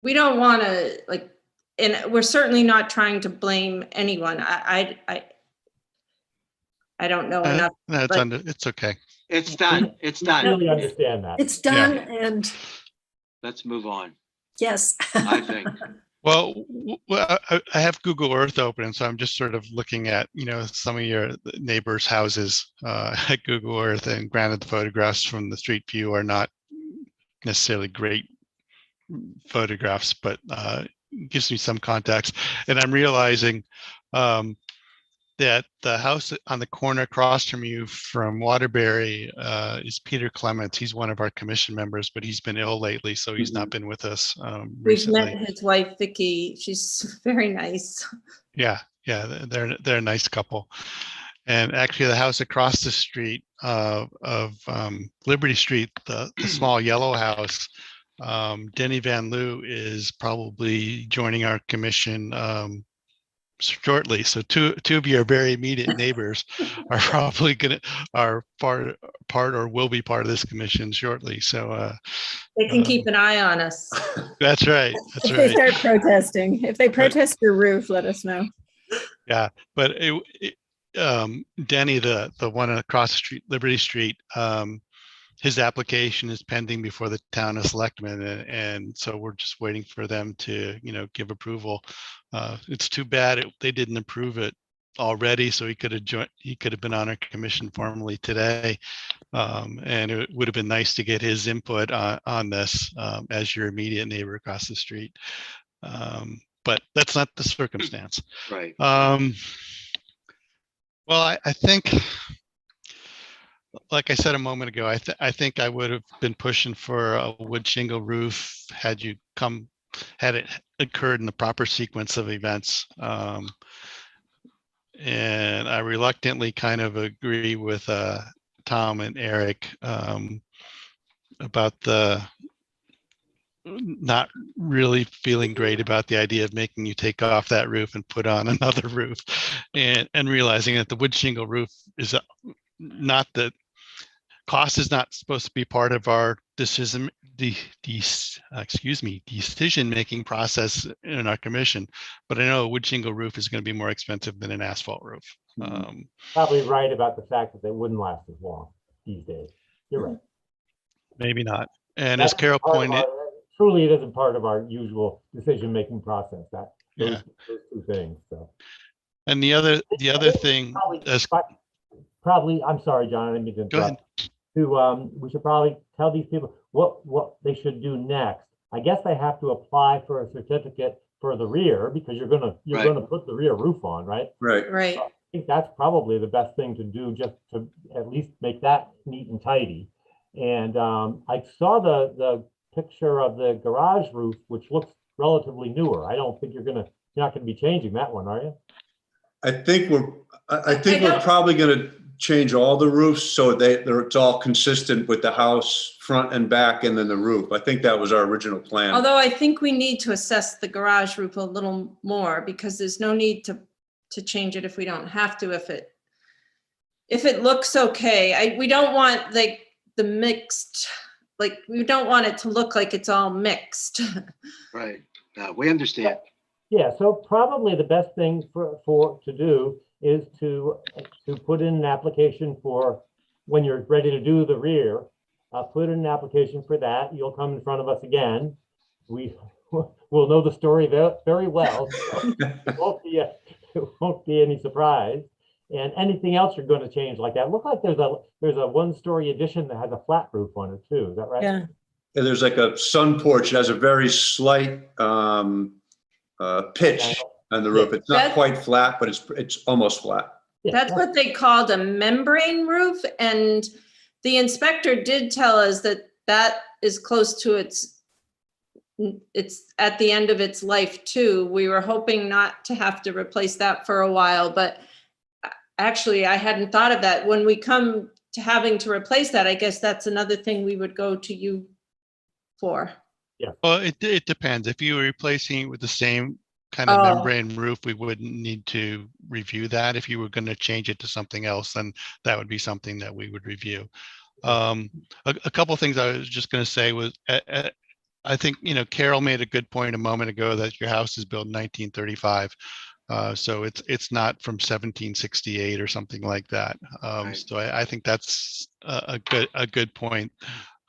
We don't want to like, and we're certainly not trying to blame anyone. I don't know enough. No, but- it's okay. It's done. It's We done. really understand that. It's done and Let's move on. yes. I think. Well, I have Google Earth open, so I'm just sort of looking at, some of your neighbors' houses at Google Earth, and granted, the photographs from the street view are not necessarily great photographs, but gives me some context. And I'm realizing that the house on the corner across from you from Waterbury is Peter Clements. He's one of our commission members, but he's been ill lately, so he's not been with us We've recently. met his wife, Vicky. She's very nice. Yeah, they're a nice couple. And actually, the house across the street of Liberty Street, the small yellow house, Denny Van Loo is probably joining our commission shortly. So two of your very immediate neighbors are probably are part or will be part of this commission shortly. So They can keep an eye on us. that's right. That's If they right. start protesting, if they protest your roof, let us know. Yeah, but Denny, the one across the street, Liberty Street, his application is pending before the town of selectmen, and so we're just waiting for them to, give approval. It's too bad they didn't approve it already, so he could have been on our commission formally today, and it would have been nice to get his input on this as your immediate neighbor across the street. But that's not the circumstance. Right. Well, I think, like I said a moment ago, I think I would have been pushing for a wood shingle roof had it occurred in the proper sequence of events. And I reluctantly kind of agree with Tom and Eric about the not really feeling great about the idea of making you take off that roof and put on another roof, and realizing that the wood shingle roof is not the cost is not supposed to be part of our decision making process in our commission. But I know a wood shingle roof is going to be more expensive than an asphalt roof. Probably right about the fact that they wouldn't last as long these days. You're right. Maybe not. And That's as Carol part of pointed, truly, it isn't part of our usual decision-making process. Those two things. So. and the other thing, Probably, I'm sorry, John, I didn't mean to go ahead. interrupt. We should probably tell these people what they should do next. I guess they have to apply for a certificate for the rear, because you're gonna put the rear roof on, right? Right. Right. I think that's probably the best thing to do, just to at least make that neat and tidy. And I saw the picture of the garage roof, which looks relatively newer. I don't think you're not gonna be changing that one, are you? I think we're probably going to change all the roofs so it's all consistent with the house front and back, and then the roof. I think that was our original plan. Although I think we need to assess the garage roof a little more, because there's no need to change it if we don't have to. If it looks okay, we don't want like the mixed, like we don't want it to look like it's all mixed. Right. We understand. Yeah, so probably the best thing to do is to put in an application for, when you're ready to do the rear, put in an application for that. You'll come in front of us again. We'll know the story very well. So it won't be any surprise. And anything else you're going to change like that. Look like there's a one-story addition that has a flat roof on it too. Is that right? Yeah. And there's like a sun porch. It has a very slight pitch on the roof. It's not quite flat, but it's almost flat. That's what they called a membrane roof. And the inspector did tell us that is close to it's at the end of its life too. We were hoping not to have to replace that for a while, but actually I hadn't thought of that. When we come to having to replace that, I guess that's another thing we would go to you for. Well, it depends. If you were replacing it with the same kind of Oh. membrane roof, we wouldn't need to review that. If you were going to change it to something else, then that would be something that we would review. A couple of things I was just going to say was, I think, Carol made a good point a moment ago that your house is built in 1935. So it's not from 1768 or something like that. Right. So I think that's a good point.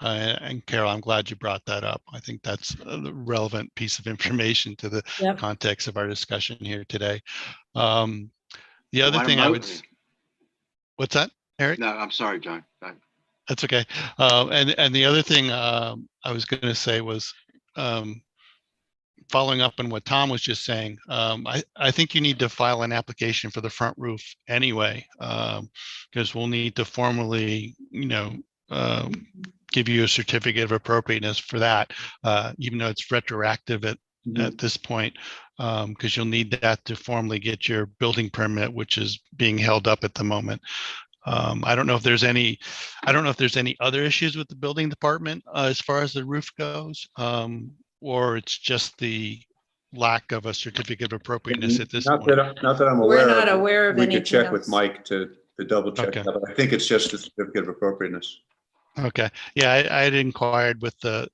And Carol, I'm glad you brought that up. I think that's a relevant piece of information to the Yep. context of our discussion here today. The other Why thing remotely? what's that, Eric? No, I'm sorry, John. That's okay. And the other thing I was going to say was, following up on what Tom was just saying, I think you need to file an application for the front roof anyway, because we'll need to formally, give you a certificate of appropriateness for that, even though it's retroactive at this point, because you'll need that to formally get your building permit, which is being held up at the moment. I don't know if there's any other issues with the building department as far as the roof goes, or it's just the lack of a certificate of appropriateness at this point. Not that I'm We're aware not of. aware of We anything could check with else. Mike to double check Okay. that, but I think it's just the certificate of appropriateness. Okay, yeah, I had inquired with the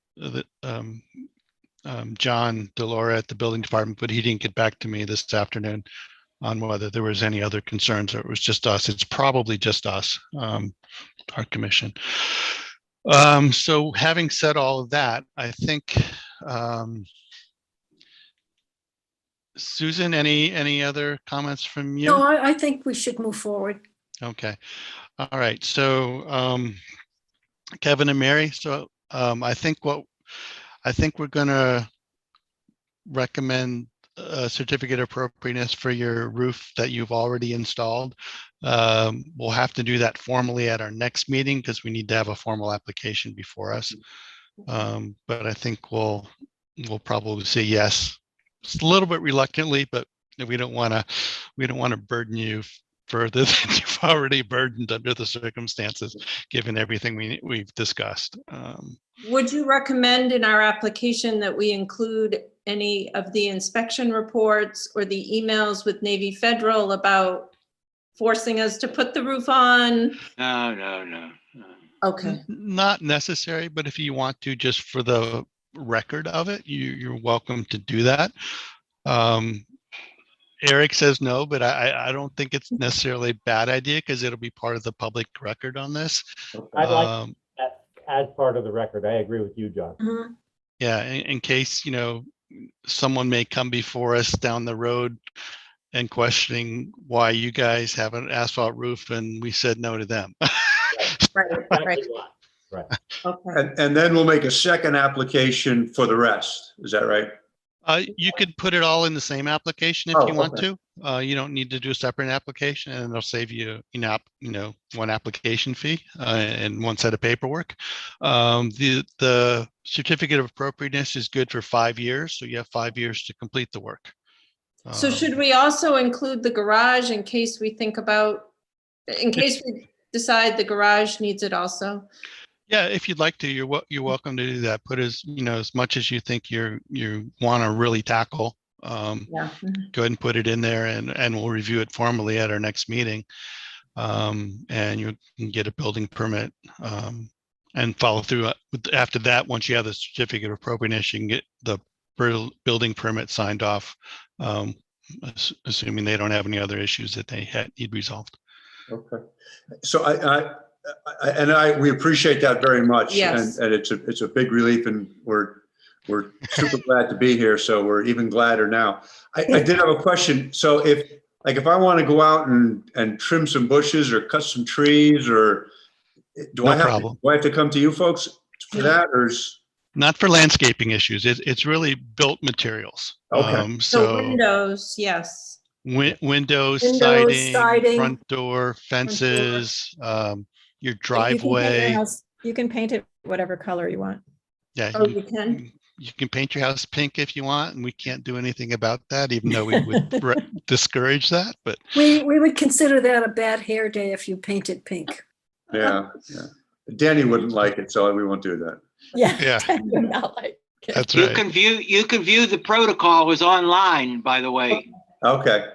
John Delora at the building department, but he didn't get back to me this afternoon on whether there was any other concerns, or it was just us. It's probably just us, our commission. So having said all of that, I think, Susan, any other comments from you? No, I think we should move forward. Okay, all right, so Kevin and Mary, so I think we're gonna recommend a certificate of appropriateness for your roof that you've already installed. We'll have to do that formally at our next meeting because we need to have a formal application before us. But I think we'll probably say yes, just a little bit reluctantly, but we don't want to burden you further than you've already burdened under the circumstances, given everything we've discussed. Would you recommend in our application that we include any of the inspection reports or the emails with Navy Federal about forcing us to put the roof on? No. Okay. Not necessary, but if you want to, just for the record of it, you're welcome to do that. Eric says no, but I don't think it's necessarily a bad idea because it'll be part of the public record on this. I'd like that as part of the record. I agree with you, John. Mhm. Yeah, in case, someone may come before us down the road and questioning why you guys have an asphalt roof and we said no to them. Right. Okay. And then we'll make a second application for the rest. Is that right? You could put it all in the same application if Oh, you want okay. to. You don't need to do a separate application, and it'll save you, one application fee and one set of paperwork. The certificate of appropriateness is good for 5 years, so you have 5 years to complete the work. So should we also include the garage in case we decide the garage needs it also? Yeah, if you'd like to, you're welcome to do that. Put as much as you think you want to really tackle. Yeah. Go ahead and put it in there, and we'll review it formally at our next meeting. And you can get a building permit and follow through. After that, once you have the certificate of appropriateness, you can get the building permit signed off, assuming they don't have any other issues that they need resolved. Okay. So we appreciate that very much. Yes. And it's a big relief, and we're super glad to be here. So we're even gladder now. I did have a question. So if I want to go out and trim some bushes or cut some trees, or do I have to come to you folks for that, or not for landscaping issues? It's really built materials. Okay. So windows, yes. Windows, Windows, siding, front door, fences, your driveway. You can paint it whatever color you want. Yeah, Oh, you can? You can paint your house pink if you want, and we can't do anything about that, even though we would discourage that. But We would consider that a bad hair day if you painted pink. Yeah. Danny wouldn't like it, so we won't do that. Yeah. Yeah. You're not like. That's You right. can view the protocol is online, by the way. Okay.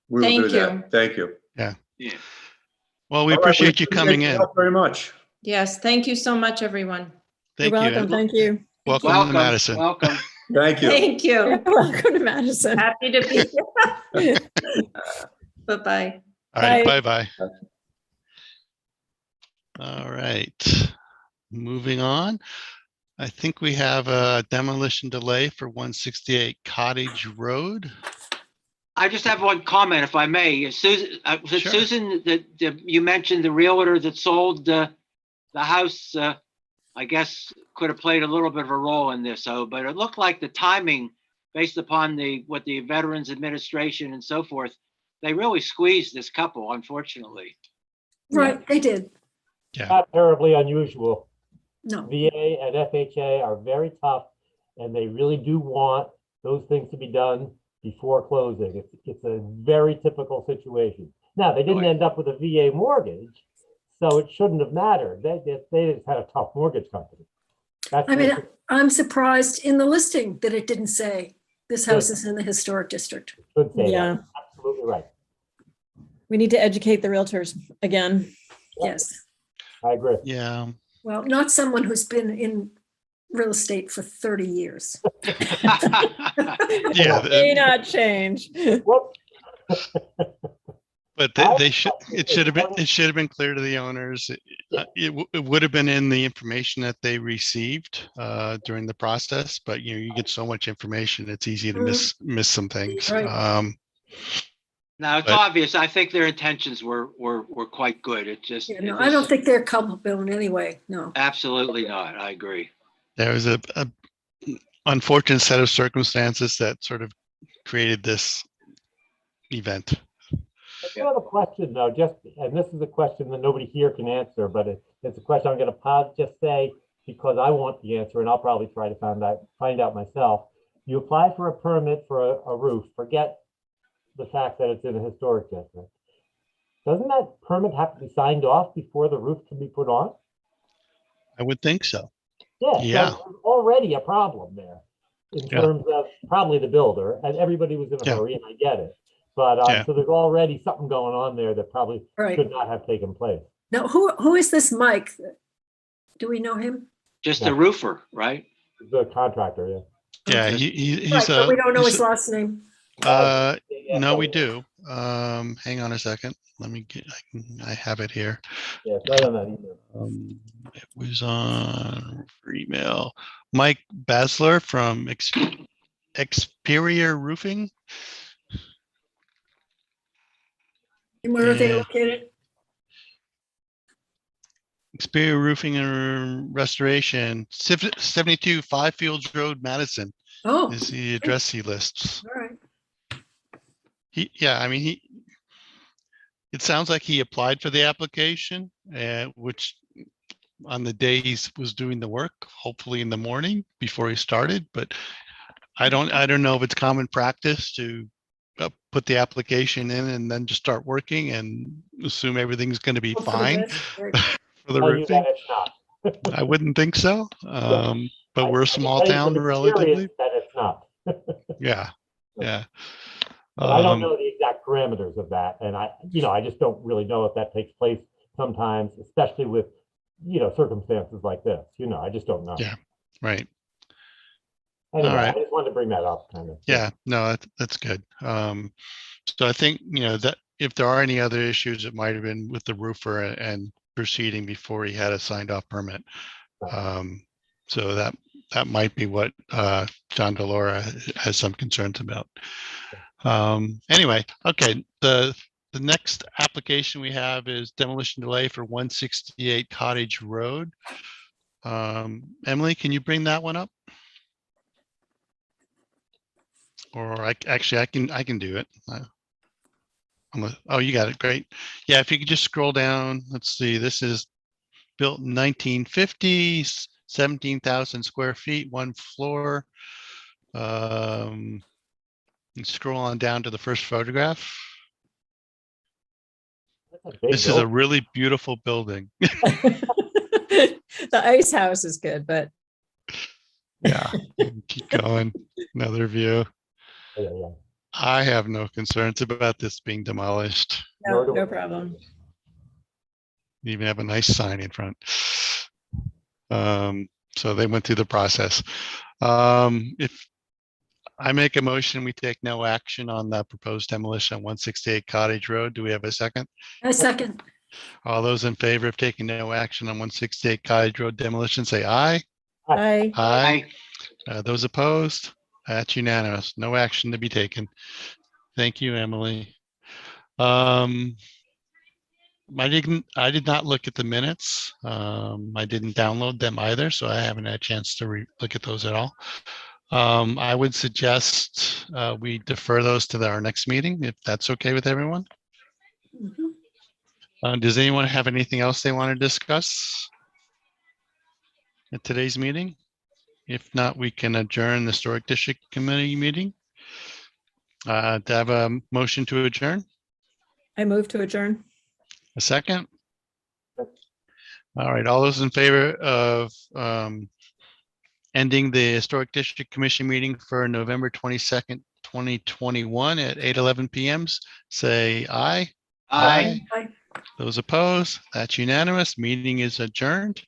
We will do Thank you. that. Thank you. Yeah. Well, we All right, appreciate you coming your in. help very much. Yes, thank you so much, everyone. Thank You're you. welcome. and Thank you. Welcome to Madison. Welcome. Thank you. Thank you. Welcome to Madison. Happy to be here. Bye-bye. All right. Bye. Bye-bye. All right. Moving on. I think we have a demolition delay for 168 Cottage Road. I just have one comment, if I may. Susan, was it Sure. Susan that you mentioned the realtor that sold the house? I guess could have played a little bit of a role in this, but it looked like the timing, based upon what the Veterans Administration and so forth, they really squeezed this couple, unfortunately. Right, they did. Not terribly unusual. No. VA and FHA are very tough, and they really do want those things to be done before closing. It's a very typical situation. Now, they didn't end up with a VA mortgage, so it shouldn't have mattered. They just had a tough mortgage company. I mean, I'm surprised in the listing that it didn't say this house is in the historic district. Should say Yeah. that. Absolutely right. We need to educate the realtors again. Yes. I agree. Yeah. Well, not someone who's been in real estate for 30 years. Yeah. May not change. Whoops. But they should. It should have been clear to the owners. It would have been in the information that they received during the process. But you get so much information, it's easy to miss some things. Right. Now it's But- obvious. I think their intentions were quite good. It just. Yeah, no, I don't think they're culpable in any way. No. Absolutely not. I agree. There was a unfortunate set of circumstances that sort of created this event. I do have a question though, and this is a question that nobody here can answer, but it's a question I'm going to just say because I want the answer, and I'll probably try to find out myself. You apply for a permit for a roof. Forget the fact that it's in a historic district. Doesn't that permit have to be signed off before the roof can be put on? I would think so. Yeah. So there's already a problem there in terms of probably the builder, and everybody was in a hurry, and I get it. But so there's already something going on there that probably should not have taken place. Now, who is this Mike? Do we know him? Just a roofer, right? The contractor, yeah. Yeah, Okay. he's Right, but we don't know his last name. no, we do. Hang on a second. Let me get. I have it here. Yeah, it's right on that email. It was on email. Mike Basler from Experior Roofing. And where are they Yeah. located? Experior Roofing and Restoration, 72 Five Fields Road, Madison Oh, is the address he lists. all right. It sounds like he applied for the application, which on the day he was doing the work, hopefully in the morning before he started, but I don't know if it's common practice to put the application in and then just start working and assume everything's going to be Hope for the fine best. Right. for the Tell you roofing. that it's not. I wouldn't think so. But we're a small I can tell you town from relatively. experience that it's not. Yeah. But I don't know the exact parameters of that. And I just don't really know if that takes place sometimes, especially with, circumstances like this. I just don't know. Yeah. Right. Anyway, All right. I just wanted to bring that up kind of. Yeah, no, that's good. So I think, that if there are any other issues, it might have been with the roofer and proceeding before he had a signed off permit. So that might be what John DeLora has some concerns about. Anyway, okay, the next application we have is demolition delay for 168 Cottage Road. Emily, can you bring that one up? Or I can do it. Oh, you got it. Great. Yeah, if you could just scroll down. Let's see. This is built in 1950, 17,000 square feet, one floor. And scroll on down to the first photograph. This is a really beautiful building. The ice house is good, but Yeah, keep going. Another view. Yeah. I have no concerns about this being demolished. Nor do No we. problem. You even have a nice sign in front. So they went through the process. If I make a motion, we take no action on the proposed demolition on 168 Cottage Road. Do we have a second? A second. All those in favor of taking no action on 168 Cottage Road demolition, say aye. Aye. Aye. Those opposed? That's unanimous. No action to be taken. Thank you, Emily. I did not look at the minutes. I didn't download them either, so I haven't had a chance to look at those at all. I would suggest we defer those to our next meeting, if that's okay with everyone. Mhm. Does anyone have anything else they want to discuss at today's meeting? If not, we can adjourn the Historic District Committee meeting. Do I have a motion to adjourn? I move to adjourn. A second? All right, all those in favor of ending the Historic District Commission meeting for November 22nd, 2021 at 8:11 p.m. say aye. Aye. Aye. Those opposed? That's unanimous. Meeting is adjourned.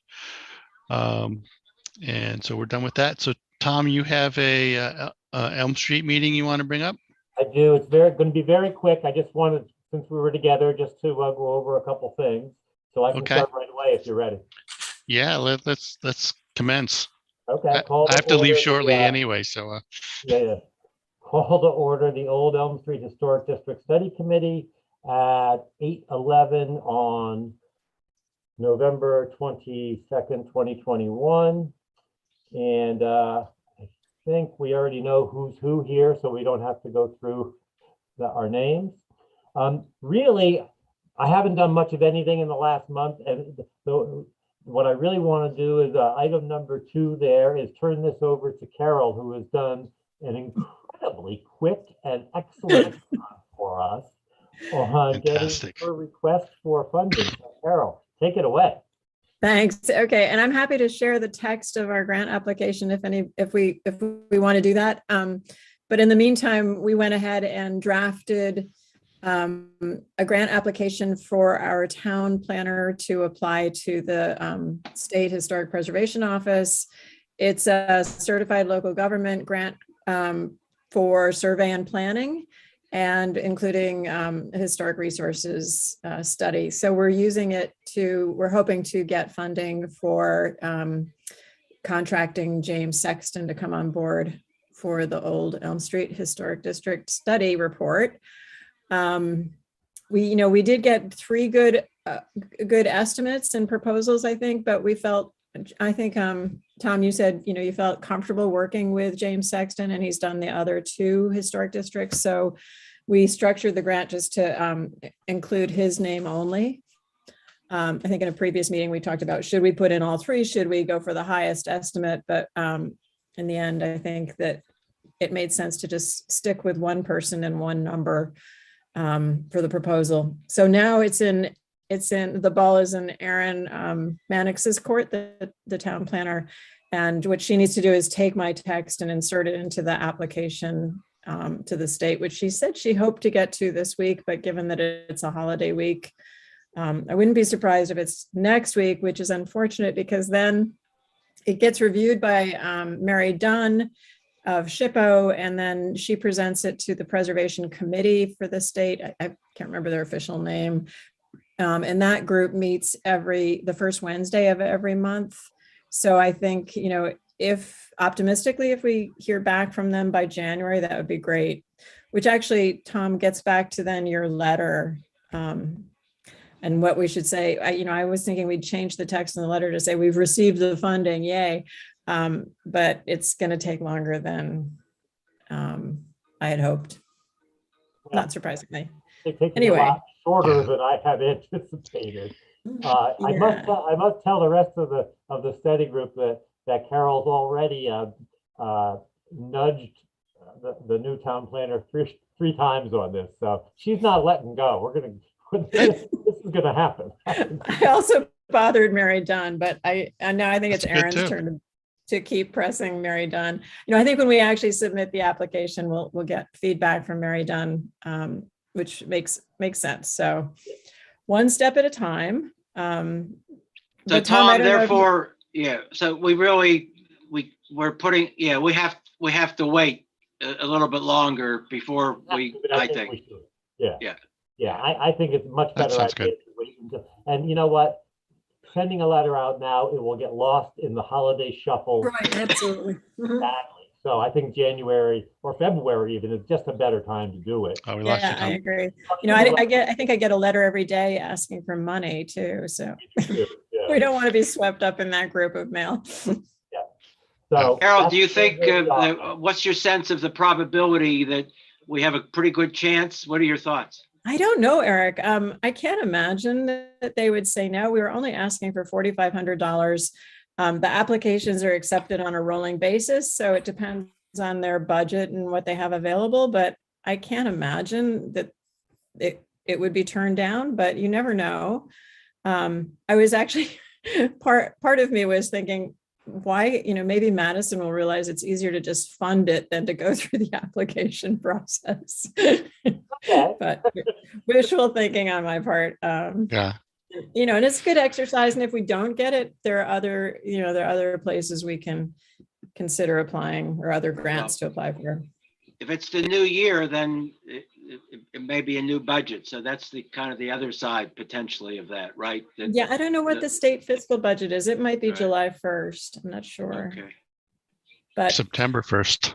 And so we're done with that. So Tom, you have a Elm Street meeting you want to bring up? I do. It's going to be very quick. I just wanted, since we were together, just to go over a couple things. So I can Okay. start right away if you're ready. Yeah, let's commence. Okay. I have to leave order shortly the, anyway, so Yeah. Call to order the Old Elm Street Historic District Study Committee at 8:11 on November 22nd, 2021. And I think we already know who's who here, so we don't have to go through our names. Really, I haven't done much of anything in the last month, and so what I really want to do is item number 2 there is turn this over to Carol, who has done an incredibly quick and excellent job for us on getting fantastic. her request for funding. So Carol, take it away. Thanks. Okay, and I'm happy to share the text of our grant application if we want to do that. But in the meantime, we went ahead and drafted a grant application for our town planner to apply to the State Historic Preservation Office. It's a certified local government grant for survey and planning, and including historic resources study. So we're using it we're hoping to get funding for contracting James Sexton to come on board for the Old Elm Street Historic District Study Report. We did get 3 good estimates and proposals, I think, but I think, Tom, you said, you felt comfortable working with James Sexton, and he's done the other 2 historic districts. So we structured the grant just to include his name only. I think in a previous meeting, we talked about, should we put in all 3? Should we go for the highest estimate? But in the end, I think that it made sense to just stick with one person and one number for the proposal. So now the ball is in Erin Mannix's court, the town planner. And what she needs to do is take my text and insert it into the application to the state, which she said she hoped to get to this week, but given that it's a holiday week, I wouldn't be surprised if it's next week, which is unfortunate because then it gets reviewed by Mary Dunn of SHPO, and then she presents it to the Preservation Committee for the state. I can't remember their official name. And that group meets the first Wednesday of every month. So I think, if optimistically, if we hear back from them by January, that would be great, which actually, Tom, gets back to then your letter and what we should say. I was thinking we'd change the text in the letter to say we've received the funding, yay. But it's going to take longer than I had hoped, not surprisingly. It takes Anyway. a lot shorter than I had anticipated. I must tell the rest of the study group that Carol's already nudged the new town planner three times on this, so she's not letting go. This is gonna happen. I also bothered Mary Dunn, but now I think it's That's good Erin's too. turn to keep pressing Mary Dunn. I think when we actually submit the application, we'll get feedback from Mary Dunn, which makes sense. So one step at a time. So But Tom, I don't know if you- therefore, yeah, so we're putting, yeah, we have to wait a little bit longer before I think. we should. Yeah. Yeah. Yeah, I think it's much That better sounds idea to wait until, and you know what? Sending a letter out now, it will get lost in the holiday shuffle Right, absolutely. Mhm. badly. So I think January or February even is just a better time to do it. Oh, we lost you, Yeah, I Tom. agree. I think I get a letter every day asking for money too. So Yeah. we don't want to be swept up in that group of mail. So Harold, that's do you think, where we are. what's your sense of the probability that we have a pretty good chance? What are your thoughts? I don't know, Eric. I can't imagine that they would say no. We were only asking for $4,500. The applications are accepted on a rolling basis, so it depends on their budget and what they have available. But I can't imagine that it would be turned down. But you never know. I was actually part of me was thinking, why, maybe Madison will realize it's easier to just fund it than to go through the application process. But wishful thinking on my part. Yeah. And it's a good exercise. And if we don't get it, there are other places we can consider applying or other grants to apply for. If it's the new year, then it may be a new budget. So that's the kind of the other side potentially of that, right? Yeah, I don't know what the state fiscal budget is. It might be Right. July 1st. I'm not sure. Okay. But September 1st.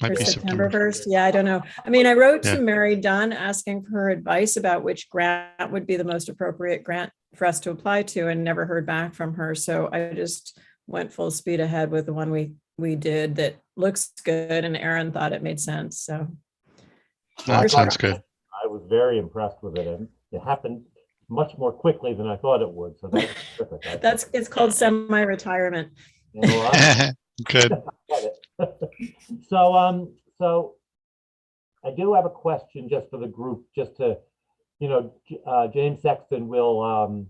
Might for be September September. 1st. Yeah, I don't know. I mean, I wrote Yeah. to Mary Dunn asking for her advice about which grant would be the most appropriate grant for us to apply to and never heard back from her. So I just went full speed ahead with the one we did that looks good, and Aaron thought it made sense. So That sounds good. I was very impressed with it, and it happened much more quickly than I thought it would. So that's terrific. it's called semi-retirement. Good. So I do have a question just for the group, just to, James Sexton will,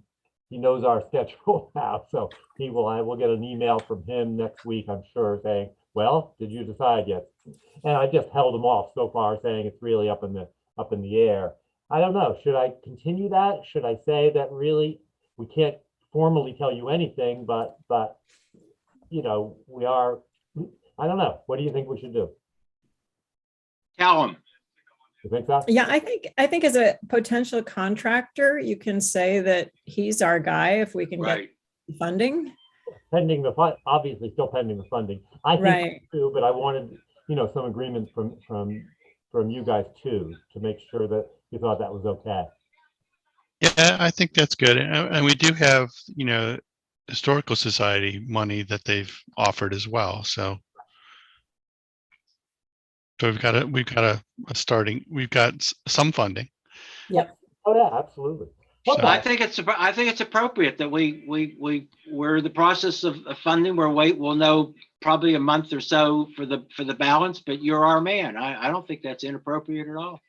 he knows our schedule now, so I will get an email from him next week, I'm sure, saying, well, did you decide yet? And I just held him off so far, saying it's really up in the air. I don't know, should I continue that? Should I say that really, we can't formally tell you anything, but we are, I don't know. What do you think we should do? Tell them. You think so? Yeah, I think as a potential contractor, you can say that he's our guy if we can Right. get funding. Pending the fund, obviously still pending the funding. I think Right. too, but I wanted, some agreement from you guys too, to make sure that you thought that was okay. Yeah, I think that's good. And we do have, Historical Society money that they've offered as well. So we've got some funding. Oh yeah, absolutely. So- Okay. I think it's appropriate that we're in the process of funding. We'll know probably a month or so for the balance, but you're our man. I don't think that's inappropriate at all.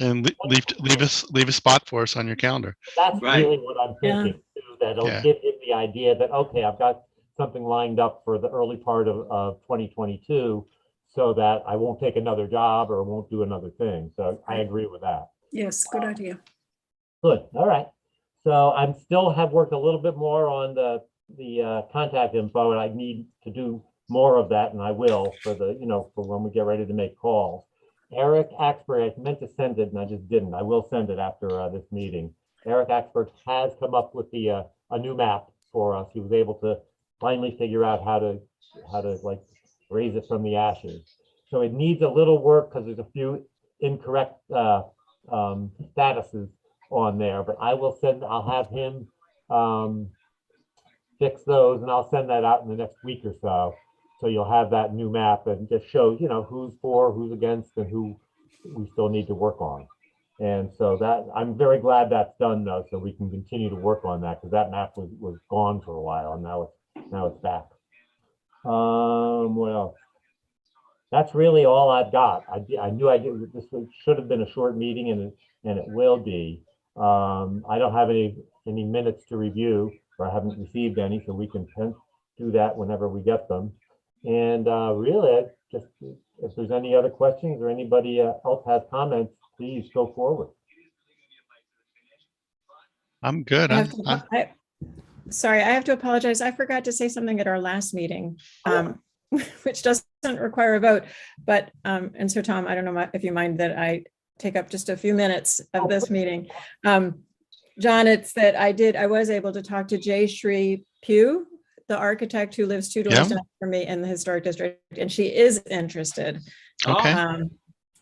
And leave a spot for us on your calendar. That's Right. really what I'm thinking too, that it'll Yeah. give him the idea that, okay, I've got something lined up for the early part of 2022, so that I won't take another job or won't do another thing. So I agree with that. Yes, good idea. Good, all right. So I'm still have worked a little bit more on the contact info, and I need to do more of that, and I will for for when we get ready to make calls. Eric Axberg, I meant to send it and I just didn't. I will send it after this meeting. Eric Axberg has come up with a new map for us. He was able to finally figure out how to like raise it from the ashes. So it needs a little work because there's a few incorrect statuses on there, but I'll have him fix those, and I'll send that out in the next week or so. So you'll have that new map and just show, who's for, who's against, and who we still need to work on. And so that, I'm very glad that's done though, so we can continue to work on that, because that map was gone for a while, and now it's back. What else? That's really all I've got. I knew this should have been a short meeting, and it will be. I don't have any minutes to review, or I haven't received any, so we can do that whenever we get them. And really, I just, if there's any other questions or anybody else has comments, please go forward. I'm good. I have to- Sorry, I have to apologize. I forgot to say something at our last meeting, which doesn't require a vote. But, and so Tom, I don't know if you mind that I take up just a few minutes of this meeting. John, it's that I was able to talk to Jay Shri Pugh, the architect who lives 2 doors down from me in the historic district, and she is interested. Okay.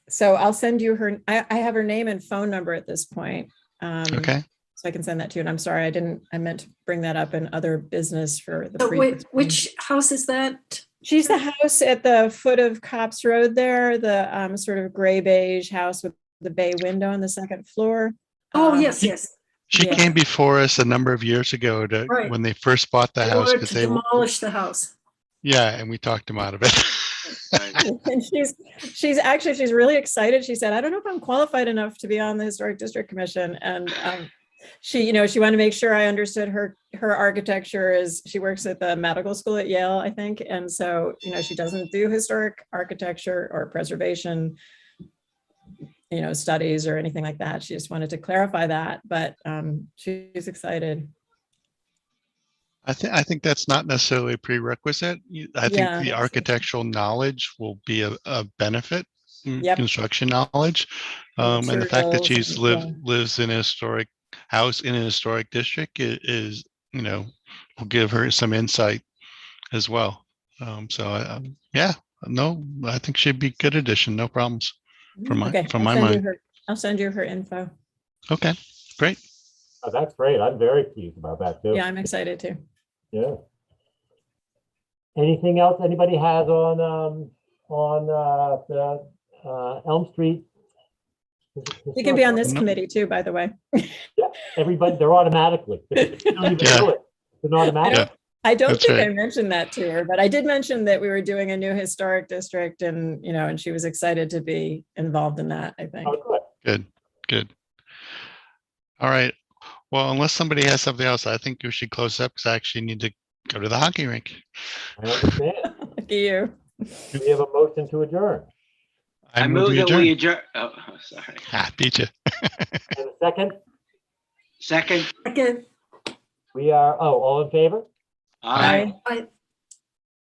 So I'll send you her, I have her name and phone number at this point. Okay. So I can send that to you. And I'm sorry, I meant to bring that up in other business for the. So previous which house is that? She's the house at the foot of Cops Road there, the sort of gray beige house with the bay window on the second floor. Oh, yes, yes. She Yeah. came before us a number of years ago to Right. when they first bought the They house. wanted 'Cause to they, demolish the house. yeah, and we talked them out of it. And she's really excited. She said, I don't know if I'm qualified enough to be on the Historic District Commission. And she wanted to make sure I understood her architecture. Is she works at the medical school at Yale, I think. And so, she doesn't do historic architecture or preservation, studies or anything like that. She just wanted to clarify that, but she's excited. I think that's not necessarily a prerequisite. I think Yeah. the architectural knowledge will be a benefit, Yep. construction knowledge. And the fact that Materials she's and- lives in a historic house in a historic district is will give her some insight as well. Yeah, no, I think she'd be a good addition. No problems from my mind. I'll send you her info. Okay, great. Oh, that's great. I'm very pleased about that too. Yeah, I'm excited too. Yeah. Anything else anybody has on the Elm Street? You can be on this No. committee too, by the way. Yeah, everybody, they're automatically. They don't even do it. It's an automatic. I don't That's think I right. mentioned that to her, but I did mention that we were doing a new historic district and, and she was excited to be involved in that, I think. Oh, good. Good. All right. Well, unless somebody has something else, I think we should close up because I actually need to go to the hockey rink. I understand. Look at you. Do we have a motion to adjourn? I move that we adjourn. Oh, sorry. Beat you. And a second? Second. Again, We are, all in favor? Aye.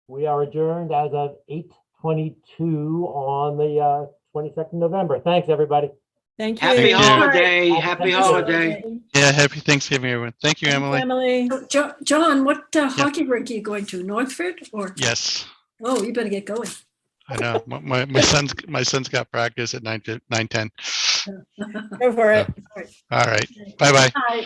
We are adjourned as of 8:22 on the 22nd November. Thanks, everybody. Thank you. Happy Thank you. holiday. Happy Happy Thanksgiving. holiday. Yeah, happy Thanksgiving, everyone. Thank you, Thanks, Emily. Emily. John, what hockey rink are you going to? Northford or? Yes, Oh, you better get going. I know. My son's got practice at 9:10. Go for it. All right. Bye-bye. Hi.